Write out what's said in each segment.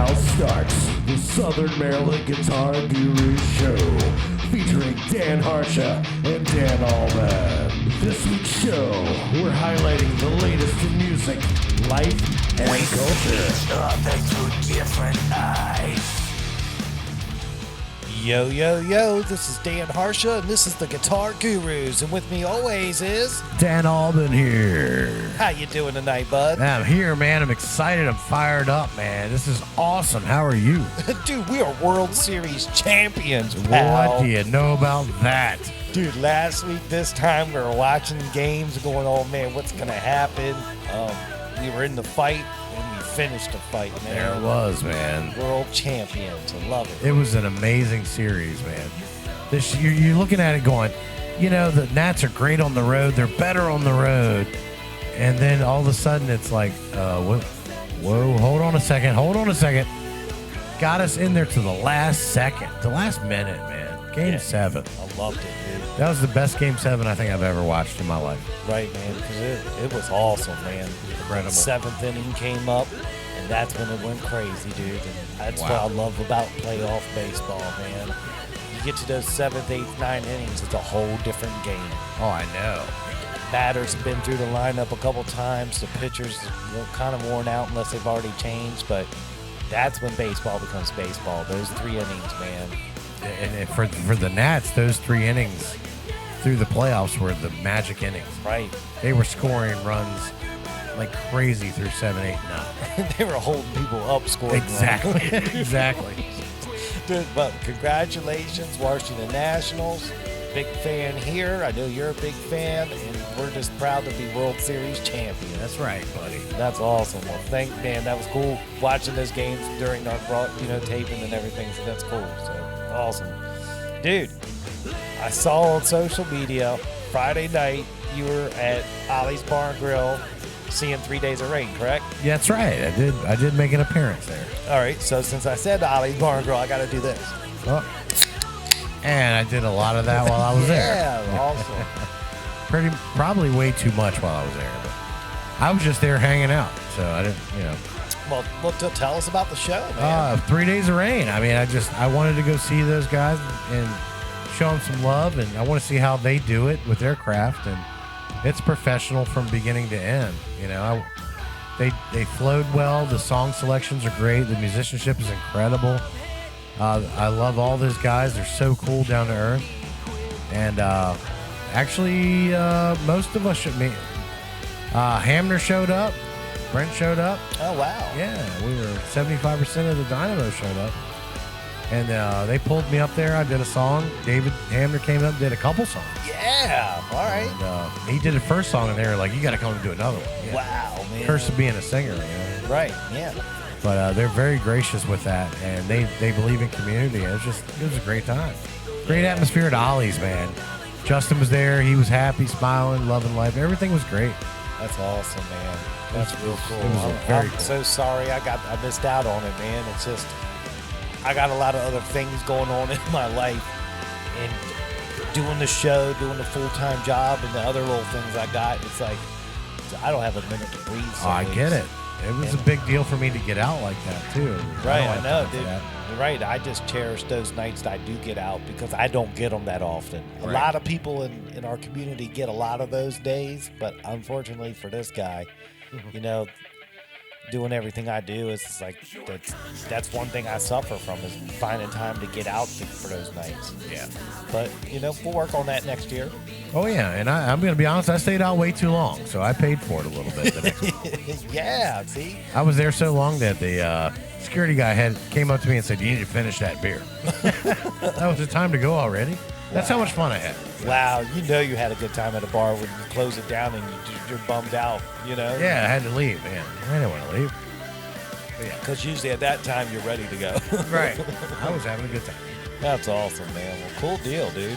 now starts the Southern Maryland Guitar Guru Show, featuring Dan Harsha and Dan Allman. This week's show, we're highlighting the latest in music, life, and culture. Through different eyes. Yo, yo, yo, this is Dan Harsha, and this is the Guitar Gurus, and with me always is... Dan Allman here. How you doing tonight, bud? I'm here, man. I'm excited. I'm fired up, man. This is awesome. How are you? Dude, we are World Series champions, pal. What do you know about that? Dude, last week, this time, we were watching games going, oh, man, what's going to happen? We were in the fight, and we finished the fight, man. There it was, man. World champions. I love it. It was an amazing series, man. You're looking at it going, you know, the Nats are great on the road. They're better on the road. And then all of a sudden, it's like, whoa, hold on a second. Got us in there to the last second, the last minute, man. Game 7. I loved it, dude. That was the best Game 7 I think I've ever watched in my life. Right, man, because it was awesome, man. Incredible. The 7th inning came up, and that's when it went crazy, dude. And that's what I love about playoff baseball, man. You get to those 7th, 8th, 9th innings, it's a whole different game. Oh, I know. Batters have been through the lineup a couple times. The pitchers kind of worn out unless they've already changed, but that's when baseball becomes baseball. Those 3 innings, man. And for the Nats, those 3 innings through the playoffs were the magic innings. Right. They were scoring runs like crazy through 7, 8, 9. They were holding people up scoring Exactly. runs. Exactly. Dude, but congratulations, Washington Nationals. Big fan here. I know you're a big fan, and we're just proud to be World Series champions. That's right, buddy. That's awesome. Well, man, that was cool watching those games during our, taping and everything. So that's cool. So awesome, dude. I saw on social media Friday night you were at Ollie's Bar and Grill seeing 3 Days of Rain, correct? Yeah, that's right. I did make an appearance there. All right. So since I said Ollie's Bar and Grill, I got to do this. Oh. And I did a lot of that while I was there. Yeah, awesome. Probably way too much while I was there. But I was just there hanging out, so I didn't, Well, tell us about the show, man. 3 Days of Rain. I mean, I wanted to go see those guys and show them some love, and I want to see how they do it with their craft. And it's professional from beginning to end. They flowed well. The song selections are great. The musicianship is incredible. I love all those guys. They're so cool, down to earth. And actually, most of us should meet. Hamner showed up. Brent showed up. Oh, wow. Yeah, we were 75% of the Dynamo showed up. And they pulled me up there. I did a song. David Hamner came up and did a couple songs. Yeah, all right. And, he did the first song, and they were like, you got to come and do another one. Yeah. Wow, man. Curse of being a singer, Right, yeah. But they're very gracious with that, and they believe in community. It was a great time. Great atmosphere at Ollie's, man. Justin was there. He was happy, smiling, loving life. Everything was great. That's awesome, man. That's real cool. It was very cool. So sorry I missed out on it, man. It's just I got a lot of other things going on in my life, and doing the show, doing the full-time job, and the other little things I got. It's like I don't have a minute to breathe. I get it. It was a big deal for me to get out like that, too. Right, I know, dude. You're right. I just cherish those nights that I do get out because I don't get them that often. A lot of people in our community get a lot of those days, but unfortunately for this guy, doing everything I do is like that's one thing I suffer from is finding time to get out for those nights. Yeah. But, we'll work on that next year. Oh, yeah, and I'm going to be honest, I stayed out way too long, so I paid for it a little bit the next week. Yeah, see? I was there so long that the security guy came up to me and said, you need to finish that beer. That was the time to go already. That's how much fun I had. Wow, you had a good time at a bar when you close it down and you're bummed out, Yeah, I had to leave, man. I didn't want to leave. Because usually at that time you're ready to go. Right. I was having a good time. That's awesome, man. Well, cool deal, dude.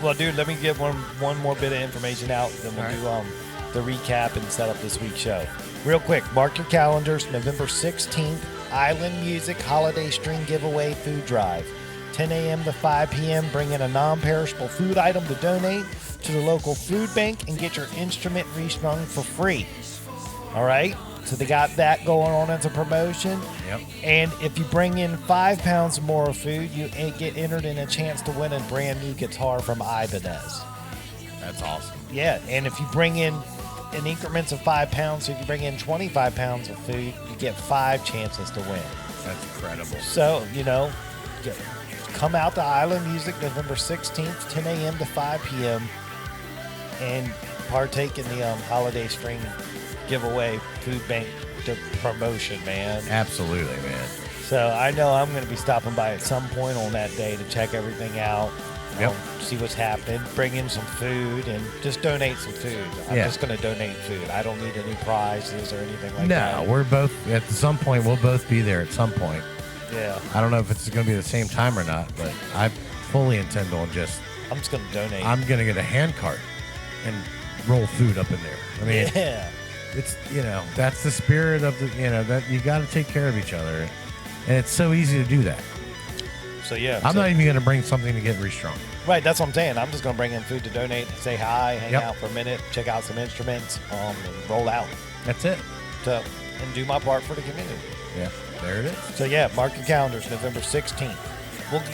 Well, dude, let me give one more bit of information out, then we'll do the recap and set up this week's show. Real quick, mark your calendars. November 16th, Island Music Holiday String Giveaway Food Drive. 10 a.m. to 5 p.m. Bring in a non-perishable food item to donate to the local food bank and get your instrument restrung for free. All right? So they got that going on as a promotion. Yep. And if you bring in 5 pounds more of food, you get entered in a chance to win a brand new guitar from Ibanez. That's awesome. Yeah, and if you bring in increments of 5 pounds, so if you bring in 25 pounds of food, you get 5 chances to win. That's incredible. So, come out to Island Music November 16th, 10 a.m. to 5 p.m. and partake in the holiday string giveaway food bank promotion, man. Absolutely, man. So I know I'm going to be stopping by at some point on that day to check everything out. Yep. See what's happening, bring in some food, and just donate some food. I'm just going to donate food. I don't need any prizes or anything like that. No, we're both, at some point, we'll both be there at some point. Yeah. I don't know if it's going to be the same time or not, but I fully intend on I'm just going to donate. I'm going to get a hand cart and roll food up in there. I mean, yeah. it's, that's the spirit of the, that you got to take care of each other. And it's so easy to do that. So, yeah. I'm not even going to bring something to get restrung. Right, that's what I'm saying. I'm just going to bring in food to donate, say hi, hang Yep. out for a minute, check out some instruments, and roll out. That's it. And do my part for the community. Yeah, there it is. So, yeah, mark your calendars, November 16th.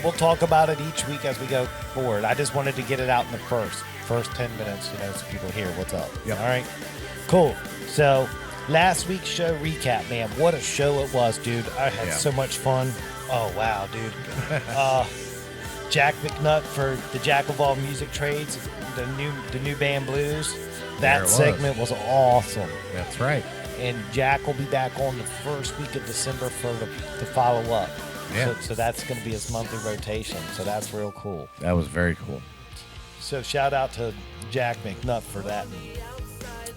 We'll talk about it each week as we go forward. I just wanted to get it out in the first 10 minutes, so people hear what's up. Yep. All right, cool. So, last week's show recap, man. What a show it was, dude. I had so much fun. Oh, wow, dude. Jack McNutt for the Jack of All Music Trades, the new band Blues. That segment was awesome. That's right. And Jack will be back on the first week of December for the follow up. Yeah. So that's going to be his monthly rotation. So that's real cool. That was very cool. So shout out to Jack McNutt for that.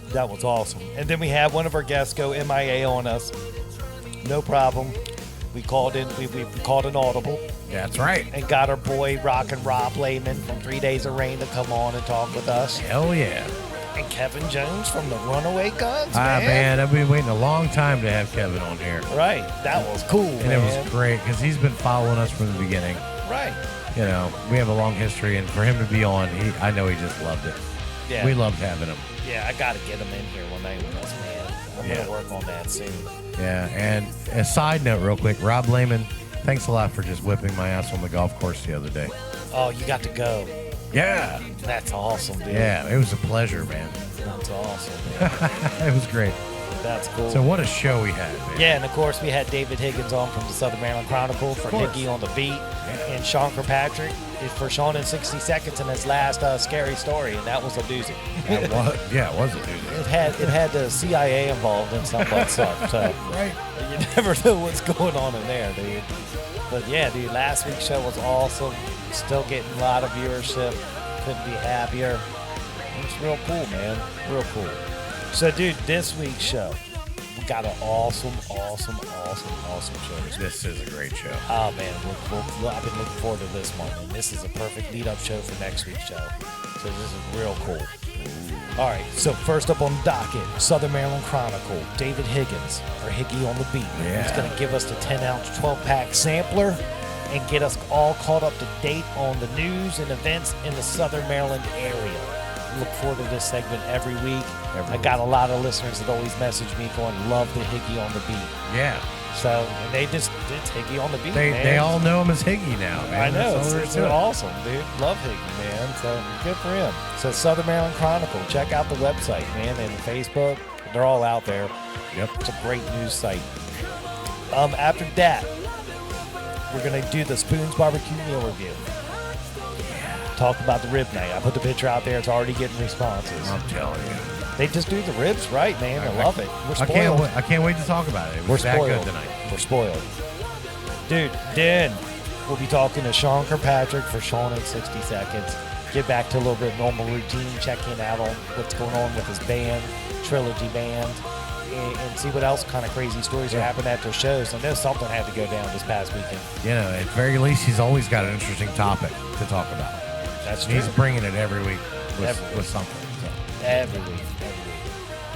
That was awesome. And then we had one of our guests go MIA on us. No problem. We called in. We called an audible. Yeah, that's right. And got our boy Rockin' Rob Lehman from 3 Days of Rain to come on and talk with us. Hell yeah. And Kevin Jones from the Runaway Guns, man. I've been waiting a long time to have Kevin on here. Right. That was cool, and man. it was great because he's been following us from the beginning. Right. We have a long history, and for him to be on, I know he just loved it. Yeah. We loved having him. Yeah, I got to get him in here one night with us, man. I'm going to work on that soon. Yeah, and a side note real quick, Rob Lehman, thanks a lot for just whipping my ass on the golf course the other day. Oh, you got to go. Yeah. That's awesome, dude. Yeah, it was a pleasure, man. That's awesome, man. It was great. That's cool. So what a show we had, man. Yeah, and of course we had David Higgins on from the Southern Maryland Chronicle for Higgy on the beat, and Sean Kirkpatrick for Sean in 60 Seconds in his last scary story, and that was a doozy. It was a doozy. It had the CIA involved in some fun stuff, so right. You never know what's going on in there, dude. But yeah, dude, last week's show was awesome. Still getting a lot of viewership. Couldn't be happier. It's real cool, man. Real cool. So, dude, this week's show, we got an awesome show. This is a great show. Oh, man. I've been looking forward to this one. And this is a perfect lead-up show for next week's show. So this is real cool. All right. So first up on the docket, Southern Maryland Chronicle, David Higgins, or Higgy on the beat. Yeah. He's going to give us the 10-ounce 12-pack sampler and get us all caught up to date on the news and events in the Southern Maryland area. Look forward to this segment every week. I got a lot of listeners that always message me going, love the Higgy on the beat. Yeah. So it's Higgy on the beat, man. They all know him as Higgy now, man. I know. It's awesome, dude. Love Higgy, man. So good for him. So Southern Maryland Chronicle. Check out the website, man, and Facebook. They're all out there. Yep. It's a great news site. After that, we're going to do the Spoons Barbecue meal review. Talk about the rib night. I put the picture out there. It's already getting responses. I'm telling you. They just do the ribs right, man. I love it. We're I spoiled. can't wait to talk about it. We're that spoiled. good tonight. We're spoiled. Dude, then we'll be talking to Sean Kirkpatrick for Sean in 60 Seconds. Get back to a little bit of normal routine, check in out on what's going on with his band, Trilogy Band, and see what else kind of crazy stories are happening at their shows. I know something had to go down this past weekend. At very least, he's always got an interesting topic to talk about. That's true. He's bringing it every week with something. So. Every week.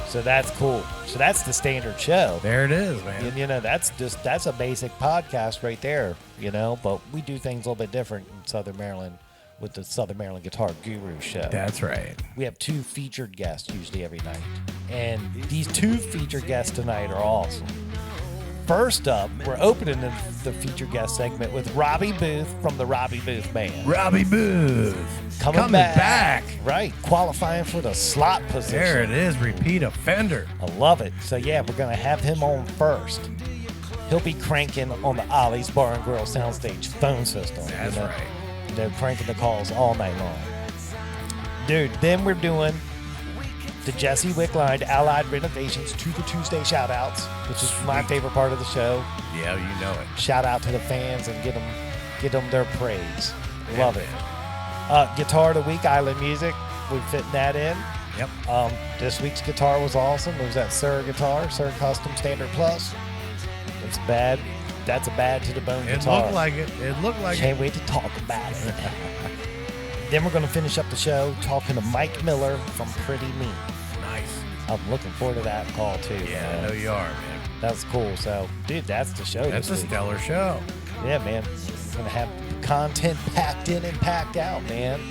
So that's cool. So that's the standard show. There it is, man. And, that's a basic podcast right there, but we do things a little bit different in Southern Maryland. with the Southern Maryland Guitar Guru show. That's right. We have 2 featured guests usually every night. And these 2 featured guests tonight are awesome. First up, we're opening the featured guest segment with Robbie Boothe from the Robbie Boothe Band. Robbie Boothe. Coming back. Right, qualifying for the slot position. There it is, repeat offender. I love it. So yeah, we're going to have him on first. He'll be cranking on the Ollie's Bar and Grill soundstage phone system. That's right. They're cranking the calls all night long. Dude, then we're doing the Jesse Wickline Allied Renovations Tutor Tuesday shout-outs, which is my favorite part of the show. Yeah, you know it. Shout out to the fans and get them their praise. Love it. Guitar of the Week, Island Music. We're fitting that in. Yep. This week's guitar was awesome. It was that Sir guitar, Sir Custom Standard Plus. It's bad. That's a bad to the bone guitar. It looked like it. It looked like Can't wait to talk about it. Then we're going to finish up the show talking to Mike Miller from Pretty Mean. Nice. I'm looking forward to that call too. Yeah, man. I know you are, man. That's cool. So, dude, that's the show. That's a this week. stellar show. Yeah, man. We're going to have content packed in and packed out, man.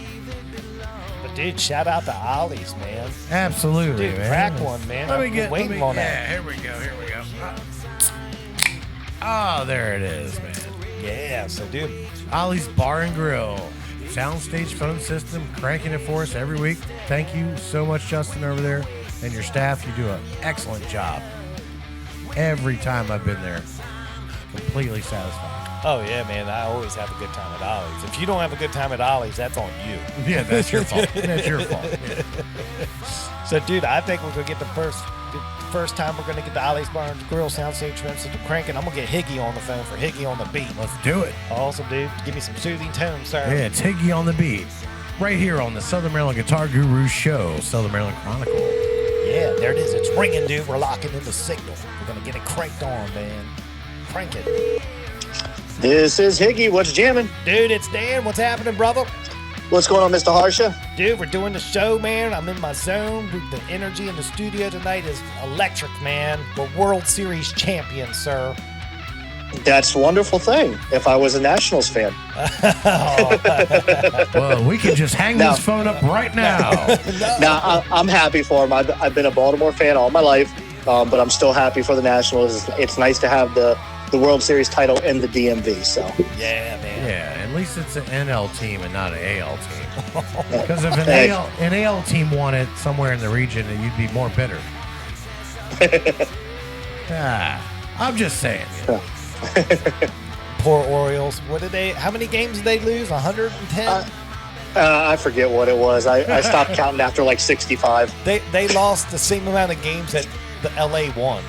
But, dude, shout out to Ollie's, man. Absolutely, Dude, man. crack one, man. I've been waiting on that. Here we go. Here we go. Oh, there it is, man. Yeah, so, dude. Ollie's Bar and Grill. Soundstage phone system, cranking it for us every week. Thank you so much, Justin, over there, and your staff. You do an excellent job. Every time I've been there, completely satisfied. Oh, yeah, man. I always have a good time at Ollie's. If you don't have a good time at Ollie's, that's on you. Yeah, that's your fault. That's your fault. Yeah. So, dude, I think we're going to get the first time we're going to get the Ollie's Bar and Grill soundstage system cranking. I'm going to get Higgy on the phone for Higgy on the beat. Let's do it. Awesome, dude. Give me some soothing tones, sir. Yeah, it's Higgy on the beat. Right here on the Southern Maryland Guitar Guru Show, Southern Maryland Chronicle. Yeah, there it is. It's ringing, dude. We're locking in the signal. We're going to get it cranked on, man. Crank it. This is Higgy. What's jamming? Dude, it's Dan. What's happening, brother? What's going on, Mr. Harsha? Dude, we're doing the show, man. I'm in my zone. The energy in the studio tonight is electric, man. We're World Series champions, sir. That's a wonderful thing. If I was a Nationals fan. Well, we can just hang this phone up right now. Now, I'm happy for him. I've been a Baltimore fan all my life, but I'm still happy for the Nationals. It's nice to have the World Series title in the DMV. So Yeah, man. Yeah, at least it's an NL team and not an AL team. Because if an AL team won it somewhere in the region, you'd be more bitter. I'm just saying. You know. Poor Orioles. How many games did they lose? 110? I forget what it was. I stopped counting after like 65. They lost the same amount of games that the LA won.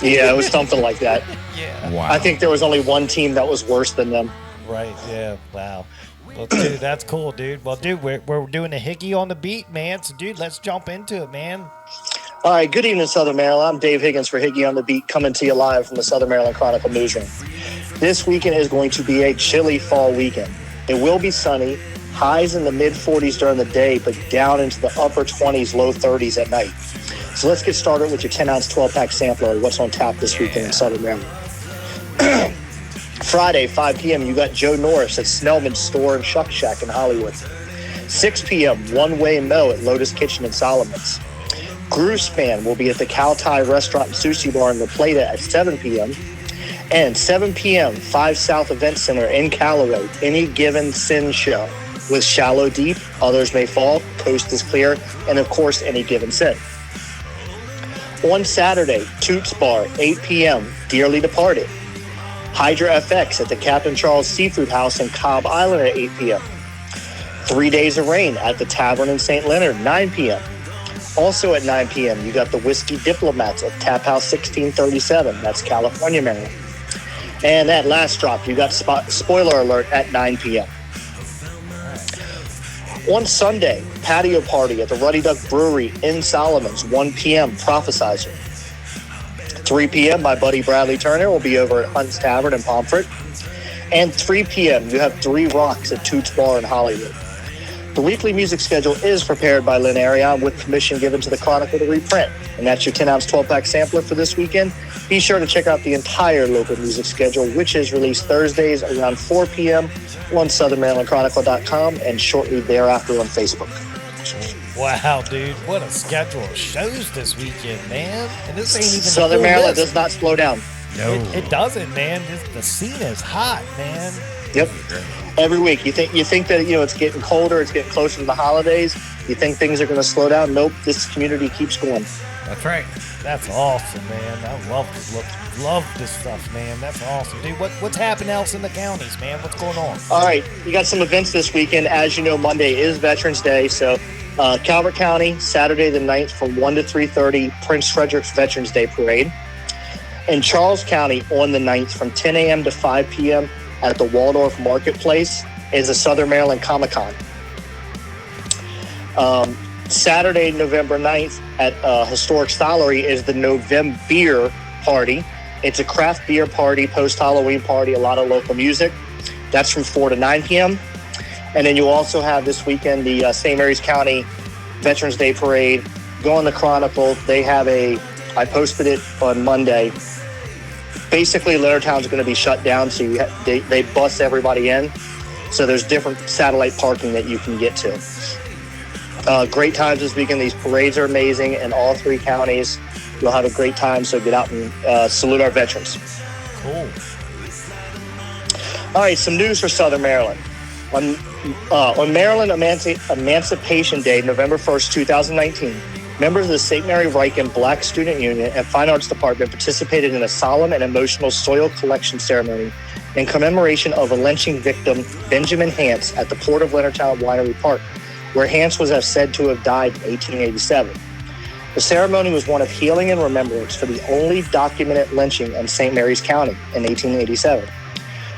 Yeah, it was something like that. Yeah. Wow. I think there was only one team that was worse than them. Right. Yeah. Wow. Well, dude, that's cool, dude. Well, dude, we're doing a Higgy on the beat, man. So, dude, let's jump into it, man. All right, good evening, Southern Maryland. I'm Dave Higgins for Higgy on the Beat, coming to you live from the Southern Maryland Chronicle newsroom. This weekend is going to be a chilly fall weekend. It will be sunny, highs in the mid-40s during the day, but down into the upper 20s, low 30s at night. So let's get started with your 10-ounce 12-pack sampler of what's on tap this weekend in Southern Maryland. Friday, 5 p.m., you got Joe Norris at Snellman's Store and Shuck Shack in Hollywood. 6 p.m., One Way Mo at Lotus Kitchen in Solomon's. Groovespan will be at the Cow Thai Restaurant and Sushi Bar in La Plata at 7 p.m. And 7 p.m., 5 South Event Center in Callaway, Any Given Sin Show with Shallow Deep, Others May Fall, Coast is Clear, and of course, Any Given Sin. On Saturday, Toots Bar, 8 p.m., Dearly Departed. Hydra FX at the Captain Charles Seafood House in Cobb Island at 8 p.m. 3 Days of Rain at the Tavern in St. Leonard, 9 p.m. Also at 9 p.m., you got the Whiskey Diplomats at Tap House 1637. That's California, Maryland. And that last drop, you got Spoiler Alert at 9 p.m. On Sunday, patio party at the Ruddy Duck Brewery in Solomon's, 1 p.m., Prophesizer. 3 p.m., my buddy Bradley Turner will be over at Hunt's Tavern in Pomfret. And 3 p.m., you have 3 Rocks at Toots Bar in Hollywood. The weekly music schedule is prepared by Lynn Arion with permission given to the Chronicle to reprint. And that's your 10-ounce 12-pack sampler for this weekend. Be sure to check out the entire local music schedule, which is released Thursdays around 4 p.m. on SouthernMarylandChronicle.com and shortly thereafter on Facebook. Wow, dude, what a schedule of shows this weekend, man. And this ain't even Southern Maryland does not slow down. No. It doesn't, man. The scene is hot, man. Yep. Every week, you think that it's getting colder, it's getting closer to the holidays. You think things are going to slow down? Nope. This community keeps going. That's right. That's awesome, man. I love this stuff, man. That's awesome, dude. What's happening else in the counties, man? What's going on? All right, you got some events this weekend. As you know, Monday is Veterans Day, so Calvert County, Saturday the 9th from 1 to 3:30, Prince Frederick's Veterans Day Parade. In Charles County on the 9th from 10 a.m. to 5 p.m. at the Waldorf Marketplace is a Southern Maryland Comic-Con. Saturday, November 9th at Historic Stollery is the November Beer Party. It's a craft beer party, post-Halloween party, a lot of local music. That's from 4 to 9 p.m. And then you also have this weekend the St. Mary's County Veterans Day Parade. Go on the Chronicle. They have I posted it on Monday. Basically, Leonardtown's going to be shut down, so they bus everybody in. So there's different satellite parking that you can get to. Great times this weekend. These parades are amazing in all three counties. You'll have a great time, so get out and salute our veterans. Cool. All right, some news for Southern Maryland. On Maryland Emancipation Day, November 1st, 2019, members of the St. Mary Riken Black Student Union and Fine Arts Department participated in a solemn and emotional soil collection ceremony in commemoration of a lynching victim, Benjamin Hance, at the Port of Leonardtown Winery Park, where Hance was said to have died in 1887. The ceremony was one of healing and remembrance for the only documented lynching in St. Mary's County in 1887.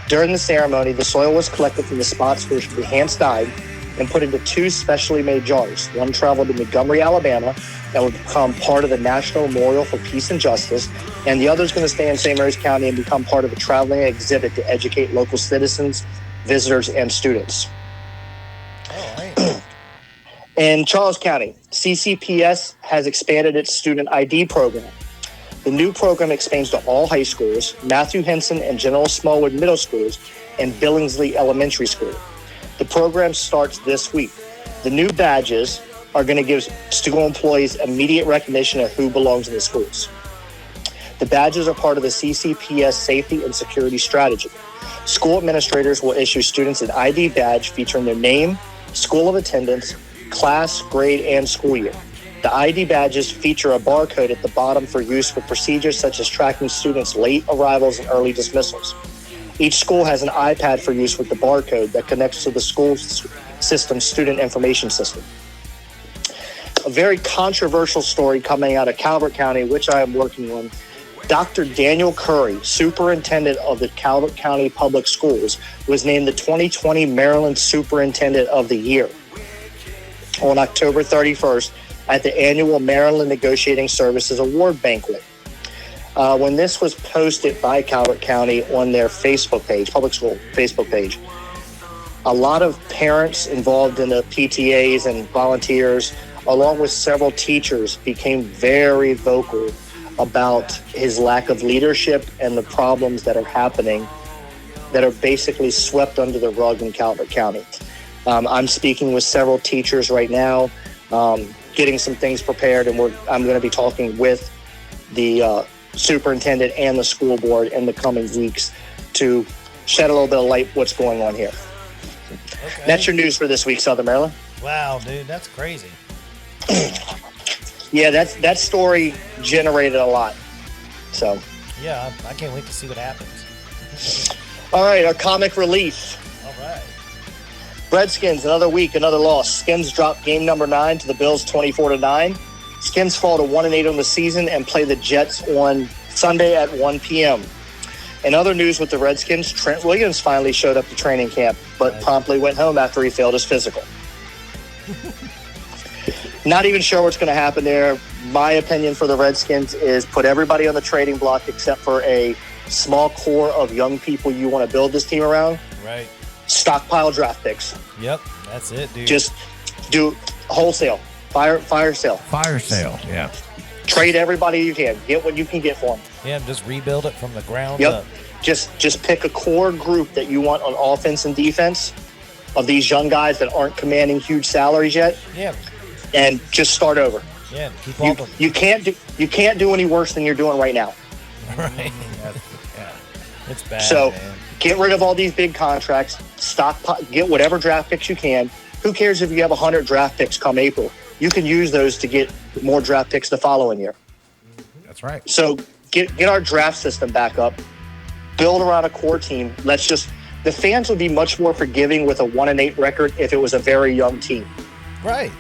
During the ceremony, the soil was collected from the spots where the Hance died and put into two specially made jars. One traveled to Montgomery, Alabama, and would become part of the National Memorial for Peace and Justice, and the other is going to stay in St. Mary's County and become part of a traveling exhibit to educate local citizens, visitors, and students. Oh, right. In Charles County, CCPS has expanded its student ID program. The new program expands to all high schools, Matthew Henson and General Smallwood middle schools, and Billingsley Elementary School. The program starts this week. The new badges are going to give school employees immediate recognition of who belongs in the schools. The badges are part of the CCPS safety and security strategy. School administrators will issue students an ID badge featuring their name, school of attendance, class, grade, and school year. The ID badges feature a barcode at the bottom for use with procedures such as tracking students' late arrivals and early dismissals. Each school has an iPad for use with the barcode that connects to the school system's student information system. A very controversial story coming out of Calvert County, which I am working on. Dr. Daniel Curry, superintendent of the Calvert County Public Schools, was named the 2020 Maryland Superintendent of the Year on October 31st at the annual Maryland Negotiating Services Award Banquet. When this was posted by Calvert County on their Facebook page, public school Facebook page, a lot of parents involved in the PTAs and volunteers, along with several teachers, became very vocal about his lack of leadership and the problems that are happening that are basically swept under the rug in Calvert County. I'm speaking with several teachers right now, getting some things prepared, and I'm going to be talking with the superintendent and the school board in the coming weeks to shed a little bit of light what's going on here. Okay. That's your news for this week, Southern Maryland. Wow, dude, that's crazy. Yeah, that story generated a lot. So, Yeah, I can't wait to see what happens. all right, our comic relief. All right. Redskins, another week, another loss. Skins drop game number 9 to the Bills 24-9. Skins fall to 1-8 on the season and play the Jets on Sunday at 1 p.m. In other news with the Redskins, Trent Williams finally showed up to training camp, but promptly went home after he failed his physical. Not even sure what's going to happen there. My opinion for the Redskins is put everybody on the trading block except for a small core of young people you want to build this team around. Right. Stockpile draft picks. Yep, that's it, dude. Just do wholesale. Fire sale. Fire sale, yeah. Trade everybody you can. Get what you can get for them. Yeah, just rebuild it from the ground Yep. up. Just pick a core group that you want on offense and defense of these young guys that aren't commanding huge salaries yet, Yeah. and just start over. Yeah, keep all the You can't do any worse than you're doing right now. right. It's bad, So man. get rid of all these big contracts. Get whatever draft picks you can. Who cares if you have 100 draft picks come April? You can use those to get more draft picks the following year. That's right. So get our draft system back up. Build around a core team. The fans would be much more forgiving with a 1-8 record if it was a very young team Right.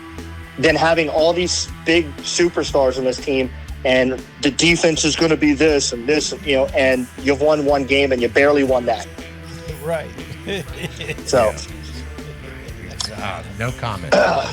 than having all these big superstars on this team and the defense is going to be this and this, and you've won one game and you barely won that. Right. So, No comment. all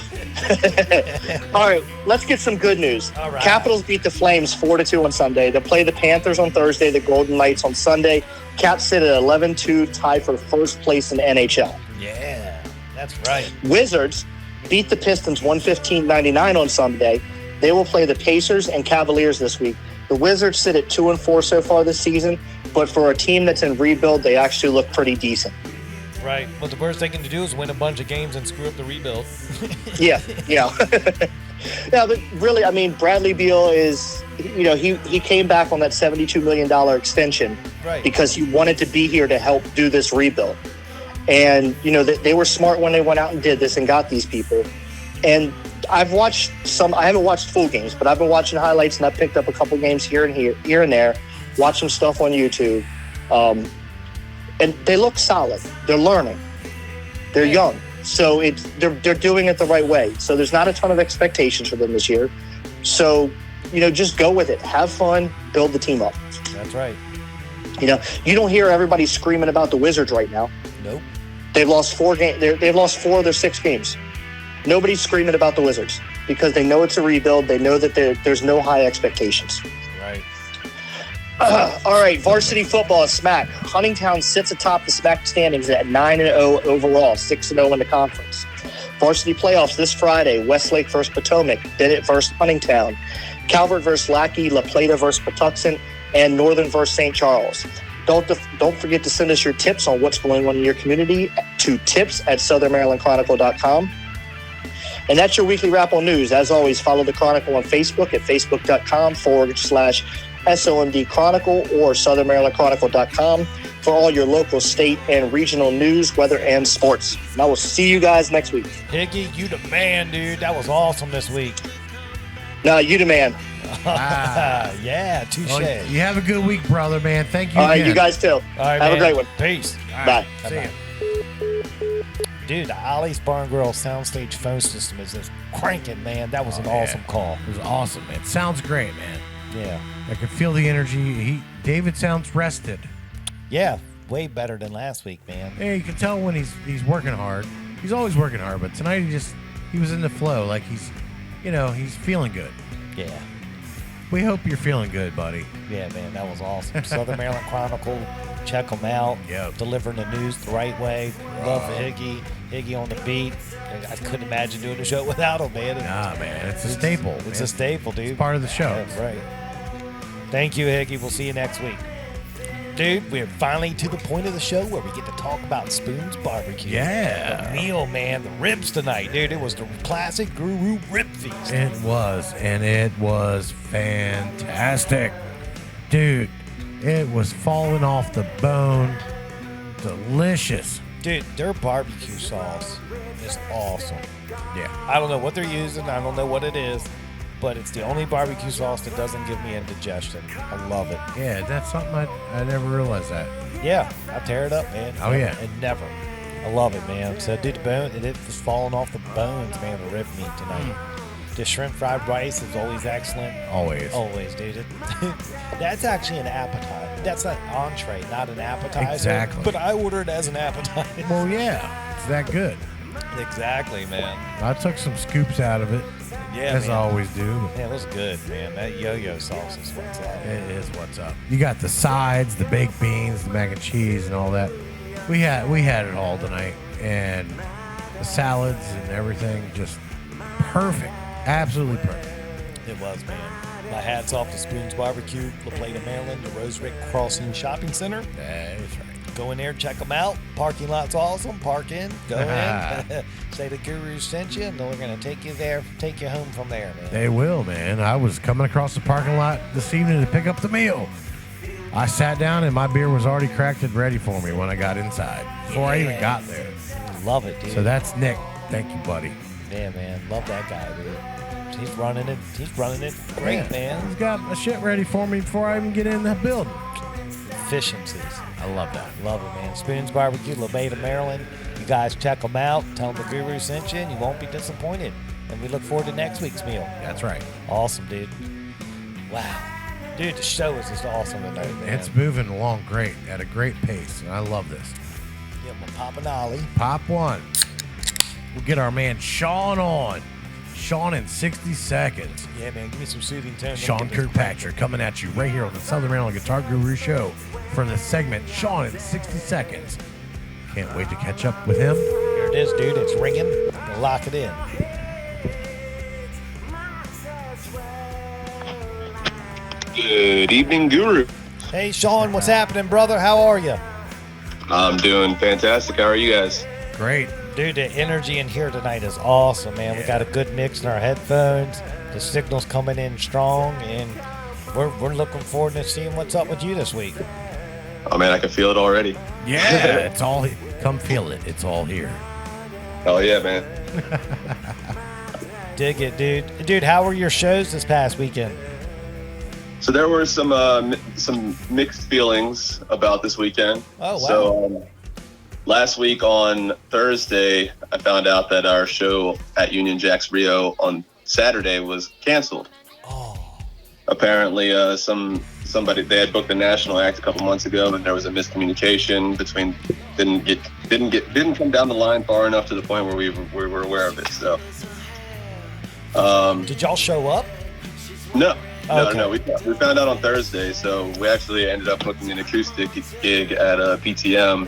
right, let's get some good news. All right. Capitals beat the Flames 4-2 on Sunday. They'll play the Panthers on Thursday, the Golden Knights on Sunday. Caps sit at 11-2, tied for first place in NHL. Yeah, that's right. Wizards beat the Pistons 115-99 on Sunday. They will play the Pacers and Cavaliers this week. The Wizards sit at 2-4 so far this season, but for a team that's in rebuild, they actually look pretty decent. Right. Well, the worst they can do is win a bunch of games and screw up the rebuild. Yeah. Yeah, but really, I mean, Bradley Beal is, he came back on that $72 million extension Right. because he wanted to be here to help do this rebuild. And, they were smart when they went out and did this and got these people. And I haven't watched full games, but I've been watching highlights and I picked up a couple games here and there, watch some stuff on YouTube. And they look solid. They're learning. They're young. So they're doing it the right way. So there's not a ton of expectations for them this year. So, just go with it. Have fun. Build the team up. That's right. You don't hear everybody screaming about the Wizards right now. Nope. They've lost 4 games. They've lost 4 of their 6 games. Nobody's screaming about the Wizards because they know it's a rebuild. They know that there's no high expectations. Right. All right, varsity football is SMAC. Huntingtown sits atop the SMAC standings at 9-0 overall, 6-0 in the conference. Varsity playoffs this Friday: Westlake versus Potomac, Bennett versus Huntingtown, Calvert versus Lackey, La Plata versus Patuxent, and Northern versus St. Charles. Don't forget to send us your tips on what's going on in your community to tips@southernmarylandchronicle.com. And that's your weekly wrap on news. As always, follow the Chronicle on Facebook at facebook.com/SOMD Chronicle or southernmarylandchronicle.com for all your local, state, and regional news, weather, and sports. And I will see you guys next week. Higgy, you the man, dude. That was awesome this week. No, you the man. Yeah, touche. Well, you have a good week, brother, man. Thank you All right, again. you guys too. All right, Have man. a great one. Peace. All Bye. See ya. Dude, the Ollie's Barn Girl soundstage phone system is just cranking, man. That was an awesome call. It was awesome, man. Sounds great, man. Yeah. I can feel the energy. David sounds rested. Yeah, way better than last week, man. Yeah, you can tell when he's working hard. He's always working hard, but tonight he was in the flow. Like he's feeling good. Yeah. We hope you're feeling good, buddy. Yeah, man, that was awesome. Southern Maryland Chronicle, check them out. Yep. Delivering the news the right way. Love Higgy on the beat. I couldn't imagine doing the show without him, man. Nah, man, it's a staple. It's a staple, dude. It's part of the show. That's right. Thank you, Higgy. We'll see you next week. Dude, we're finally to the point of the show where we get to talk about Spoon's Barbecue. Yeah. The meal, man. The ribs tonight, dude. It was the classic Guru Rib Feast. It was, and it was fantastic. Dude, it was falling off the bone. Delicious. Dude, their barbecue sauce is awesome. Yeah. I don't know what they're using. I don't know what it is, but it's the only barbecue sauce that doesn't give me indigestion. I love it. Yeah, that's something I never realized that. Yeah, I tear it up, man. Oh, yeah. And never. I love it, man. So, dude, the bone, it was falling off the bones, man, the rib meat tonight. The shrimp fried rice is always excellent. Always. Always, dude. That's actually an appetizer. That's an entree, not an appetizer. Exactly. But I ordered it as an appetizer. Well, yeah, it's that good. Exactly, man. I took some scoops out of it, Yeah, as man. I always do. Yeah, it was good, man. That yo-yo sauce is what's up. It is what's up. You got the sides, the baked beans, the mac and cheese, and all that. We had it all tonight, and the salads and everything, just perfect, absolutely perfect. It was, man. My hat's off to Spoon's Barbecue, La Plata, Maryland, the Roserick Crossing Shopping Center. That's right. Go in there, check them out. Parking lot's awesome. Park in, go in. Say the Guru sent you, and they're going to take you there, take you home from there, man. They will, man. I was coming across the parking lot this evening to pick up the meal. I sat down, and my beer was already cracked and ready for me when I got inside, before I even got there. Love it, dude. So that's Nick. Thank you, buddy. Yeah, man. Love that guy, dude. He's running it. He's running it great, Yeah. man. He's got a shit ready for me before I even get in the building. Efficiencies. I love that. Love it, man. Spoon's Barbecue, La Plata, Maryland. You guys check them out. Tell them the Guru sent you, and you won't be disappointed. And we look forward to next week's meal. That's right. Awesome, dude. Wow. Dude, the show is just awesome tonight, man. It's moving along great, at a great pace, and I love this. Give him a pop and ollie. Pop one. We'll get our man Sean on. Sean in 60 seconds. Yeah, man. Give me some soothing tones. Sean Kirkpatrick coming at you right here on the Southern Maryland Guitar Guru Show for the segment Sean in 60 seconds. Can't wait to catch up with him. Here it is, dude. It's ringing. We'll lock it in. Good evening, Guru. Hey, Sean. What's happening, brother? How are you? I'm doing fantastic. How are you guys? Great. Dude, the energy in here tonight is awesome, man. We got a good mix in our headphones. The signal's coming in strong, and we're looking forward to seeing what's up with you this week. Oh man, I can feel it already. Yeah, it's all. Come feel it. It's all here. Oh yeah, man. Dig it, dude. Dude, how were your shows this past weekend? So there were some mixed feelings about this weekend. Oh, wow. So last week on Thursday, I found out that our show at Union Jacks Rio on Saturday was canceled. Oh. Apparently, somebody they had booked a national act a couple months ago, and there was a miscommunication between didn't come down the line far enough to the point where we were aware of it. So, Did y'all show up? no. Okay. No, we found out on Thursday, so we actually ended up booking an acoustic gig at PTM.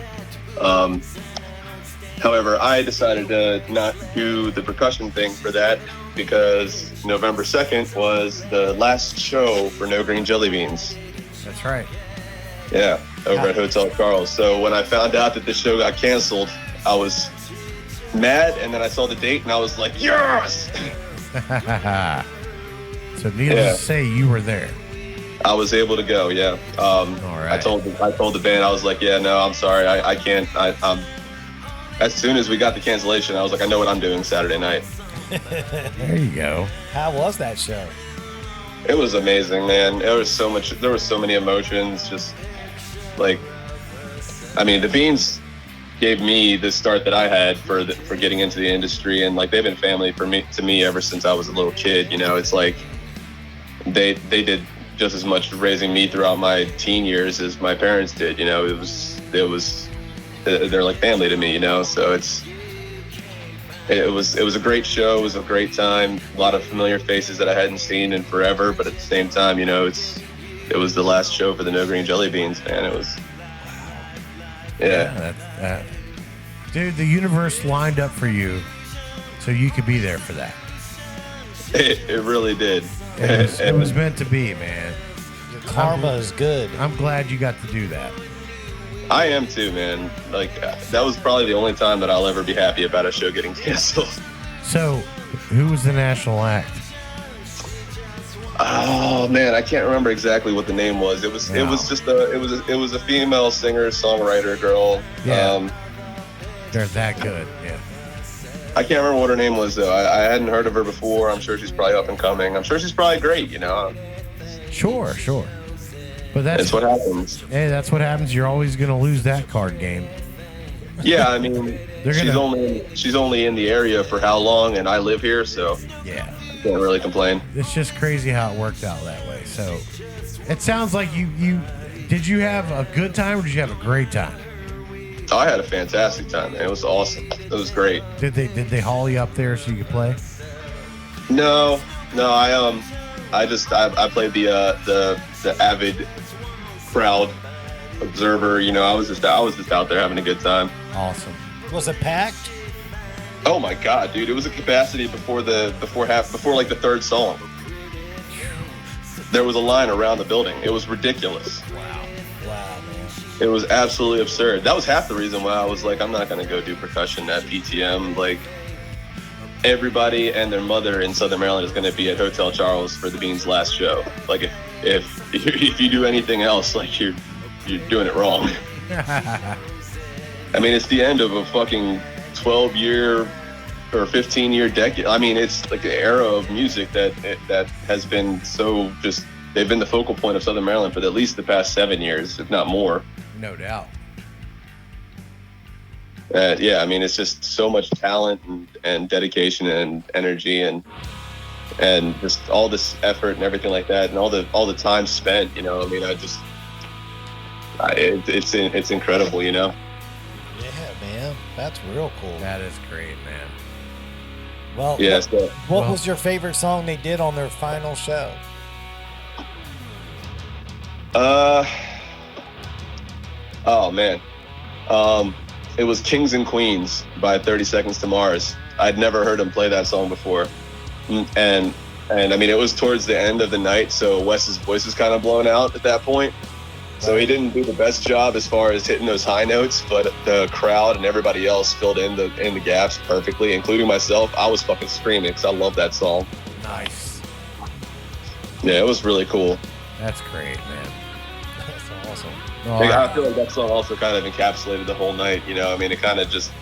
However, I decided to not do the percussion thing for that because November 2nd was the last show for No Green Jelly Beans. That's right. Yeah, over at Hotel Charles. So when I found out that the show got canceled, I was mad, and then I saw the date, and I was like, yes! So needless to say, you were there. I was able to go, yeah. All right. I told the band, I was like, yeah, no, I'm sorry, I can't. As soon as we got the cancellation, I was like, I know what I'm doing Saturday night. There you go. How was that show? It was amazing, man. There was so many emotions. Just like, I mean, the Beans gave me the start that I had for getting into the industry, and like they've been family to me ever since I was a little kid. You know, it's like they did just as much raising me throughout my teen years as my parents did. You know, they're like family to me. You know, so it was a great show. It was a great time. A lot of familiar faces that I hadn't seen in forever, but at the same time, you know, it was the last show for the No Green Jelly Beans, man. It was, yeah. Dude, the universe lined up for you so you could be there for that. It really did. It was meant to be, man. Your karma is good. I'm glad you got to do that. I am too, man. Like, that was probably the only time that I'll ever be happy about a show getting canceled. So, who was the national act? Oh man, I can't remember exactly what the name was. It was just a female singer songwriter girl. Yeah. They're that good. Yeah. I can't remember what her name was though. I hadn't heard of her before. I'm sure she's probably up and coming. I'm sure she's probably great. You know. Sure. But that's what happens. Hey, that's what happens. You're always gonna lose that card game. Yeah, I mean, she's only in the area for how long, and I live here, so yeah, I can't really complain. It's just crazy how it worked out that way. So, it sounds like you did you have a good time or did you have a great time? Oh, I had a fantastic time, man. It was awesome. It was great. Did they haul you up there so you could play? No, I played the avid crowd observer. You know, I was just out there having a good time. Awesome. Was it packed? Oh my god, dude! It was a capacity before like the third song. there was a line around the building. It was ridiculous. Wow, man. It was absolutely absurd. That was half the reason why I was like, I'm not going to go do percussion at PTM. Like, everybody and their mother in Southern Maryland is going to be at Hotel Charles for the Beans' last show. Like, if you do anything else, like, you're doing it wrong. I mean, it's the end of a fucking 12-year or 15-year decade. I mean, it's like the era of music that has been so just, they've been the focal point of Southern Maryland for at least the past 7 years, if not more. No doubt. Yeah, I mean, it's just so much talent and dedication and energy and just all this effort and everything like that, and all the time spent. You know, I mean, it's incredible. You know. Yeah, man, that's real cool. That is great, man. Well, yeah. What was your favorite song they did on their final show? Oh man. It was Kings and Queens by 30 Seconds to Mars. I'd never heard him play that song before. And I mean, it was towards the end of the night, so Wes's voice was kind of blown out at that point. So he didn't do the best job as far as hitting those high notes, but the crowd and everybody else filled in the gaps perfectly, including myself. I was fucking screaming because I love that song. Nice. Yeah, it was really cool. That's great, man. That's awesome. I feel like that song also kind of encapsulated the whole night. You know, I mean, it kind of just,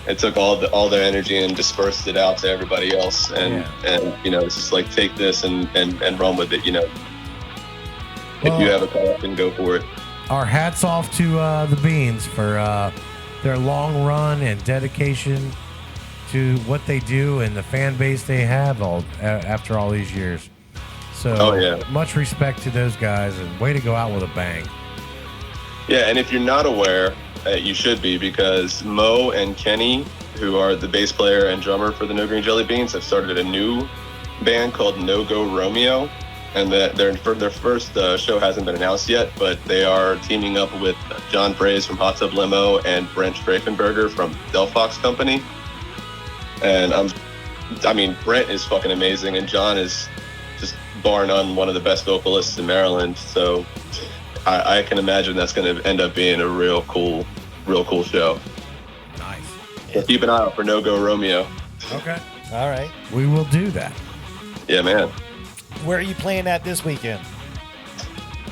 it took all their energy and dispersed it out to everybody else. And you know, it's just like, take this and run with it, you know. If you have a passion, go for it. Our hats off to the Beans for their long run and dedication to what they do and the fan base they have after all these years. So much respect to those guys, and way to go out with a bang. Yeah, and if you're not aware, you should be, because Mo and Kenny, who are the bass player and drummer for the No Green Jelly Beans, have started a new band called No Go Romeo. And their first show hasn't been announced yet, but they are teaming up with John Fraze from Hot Tub Limo and Brent Straffenberger from Delphox Company. And I mean, Brent is fucking amazing, and John is just bar none one of the best vocalists in Maryland. So I can imagine that's going to end up being a real cool show. Nice. So keep an eye out for No Go Romeo. Okay. All right. We will do that. Yeah, man. Where are you playing at this weekend?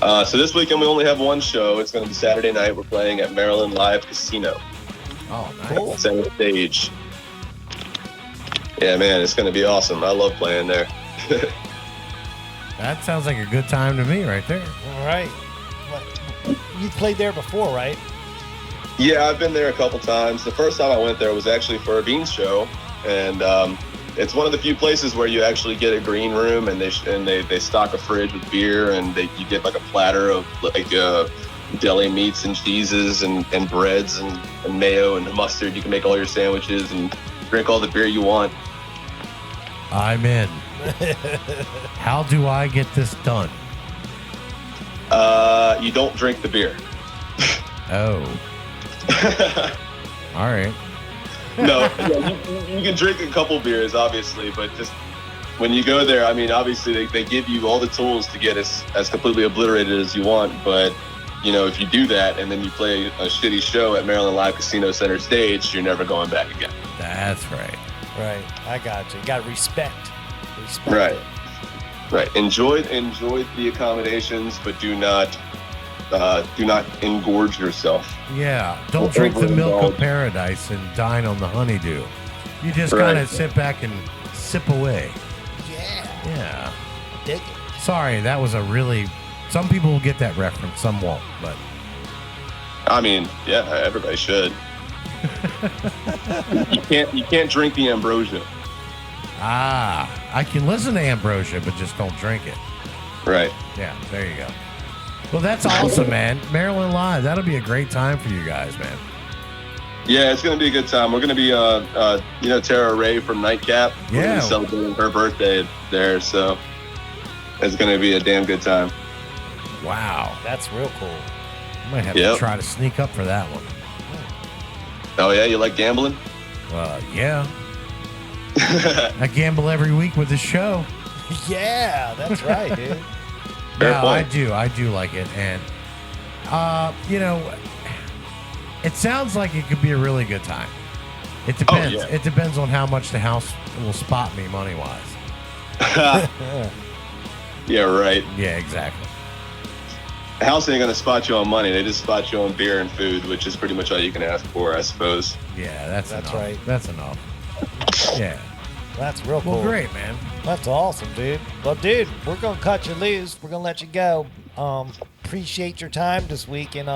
So this weekend we only have one show. It's going to be Saturday night. We're playing at Maryland Live Casino. Oh, nice. Cool. Center stage. Yeah, man, it's going to be awesome. I love playing there. That sounds like a good time to me right there. All right. You played there before, right? Yeah, I've been there a couple times. The first time I went there was actually for a Beans show, and it's one of the few places where you actually get a green room, and they stock a fridge with beer, and you get like a platter of like deli meats and cheeses and breads and mayo and mustard. You can make all your sandwiches and drink all the beer you want. I'm in. How do I get this done? You don't drink the beer. Oh. All right. No, you can drink a couple beers, obviously, but just when you go there, I mean, obviously they give you all the tools to get as completely obliterated as you want, but you know, if you do that and then you play a shitty show at Maryland Live Casino Center Stage, you're never going back again. That's right. Right. I got you. You got respect. Right. It. Right. Enjoy the accommodations, but do not engorge yourself. Yeah. Don't drink the milk of paradise and dine on the honeydew. You just kind of sit back and sip away. Yeah. Yeah. Dig it. Sorry, that was a really... Some people will get that reference, some won't, but... I mean, yeah, everybody should. You can't drink the ambrosia. I can listen to ambrosia, but just don't drink it. Right. Yeah, there you go. Well, that's awesome, man. Maryland Live, that'll be a great time for you guys, man. Yeah, it's going to be a good time. We're going to be, Tara Ray from Nightcap. Yeah. We're gonna be celebrating her birthday there, so it's going to be a damn good time. Wow. That's real cool. I might have to try to sneak up for that one. Oh, yeah? You like gambling? Yeah. I gamble every week with the show. Yeah, that's right, dude. Fair No, point. I do like it, and you know, it sounds like it could be a really good time. It depends. yeah. It depends on how much the house will spot me money wise. Yeah, right. Yeah, exactly. The house ain't gonna spot you on money. They just spot you on beer and food, which is pretty much all you can ask for, I suppose. Yeah, that's enough. right. That's enough. Yeah. That's real cool. Well, great, man. That's awesome, dude. Well, dude, we're gonna cut you loose. We're gonna let you go. Appreciate your time this week, and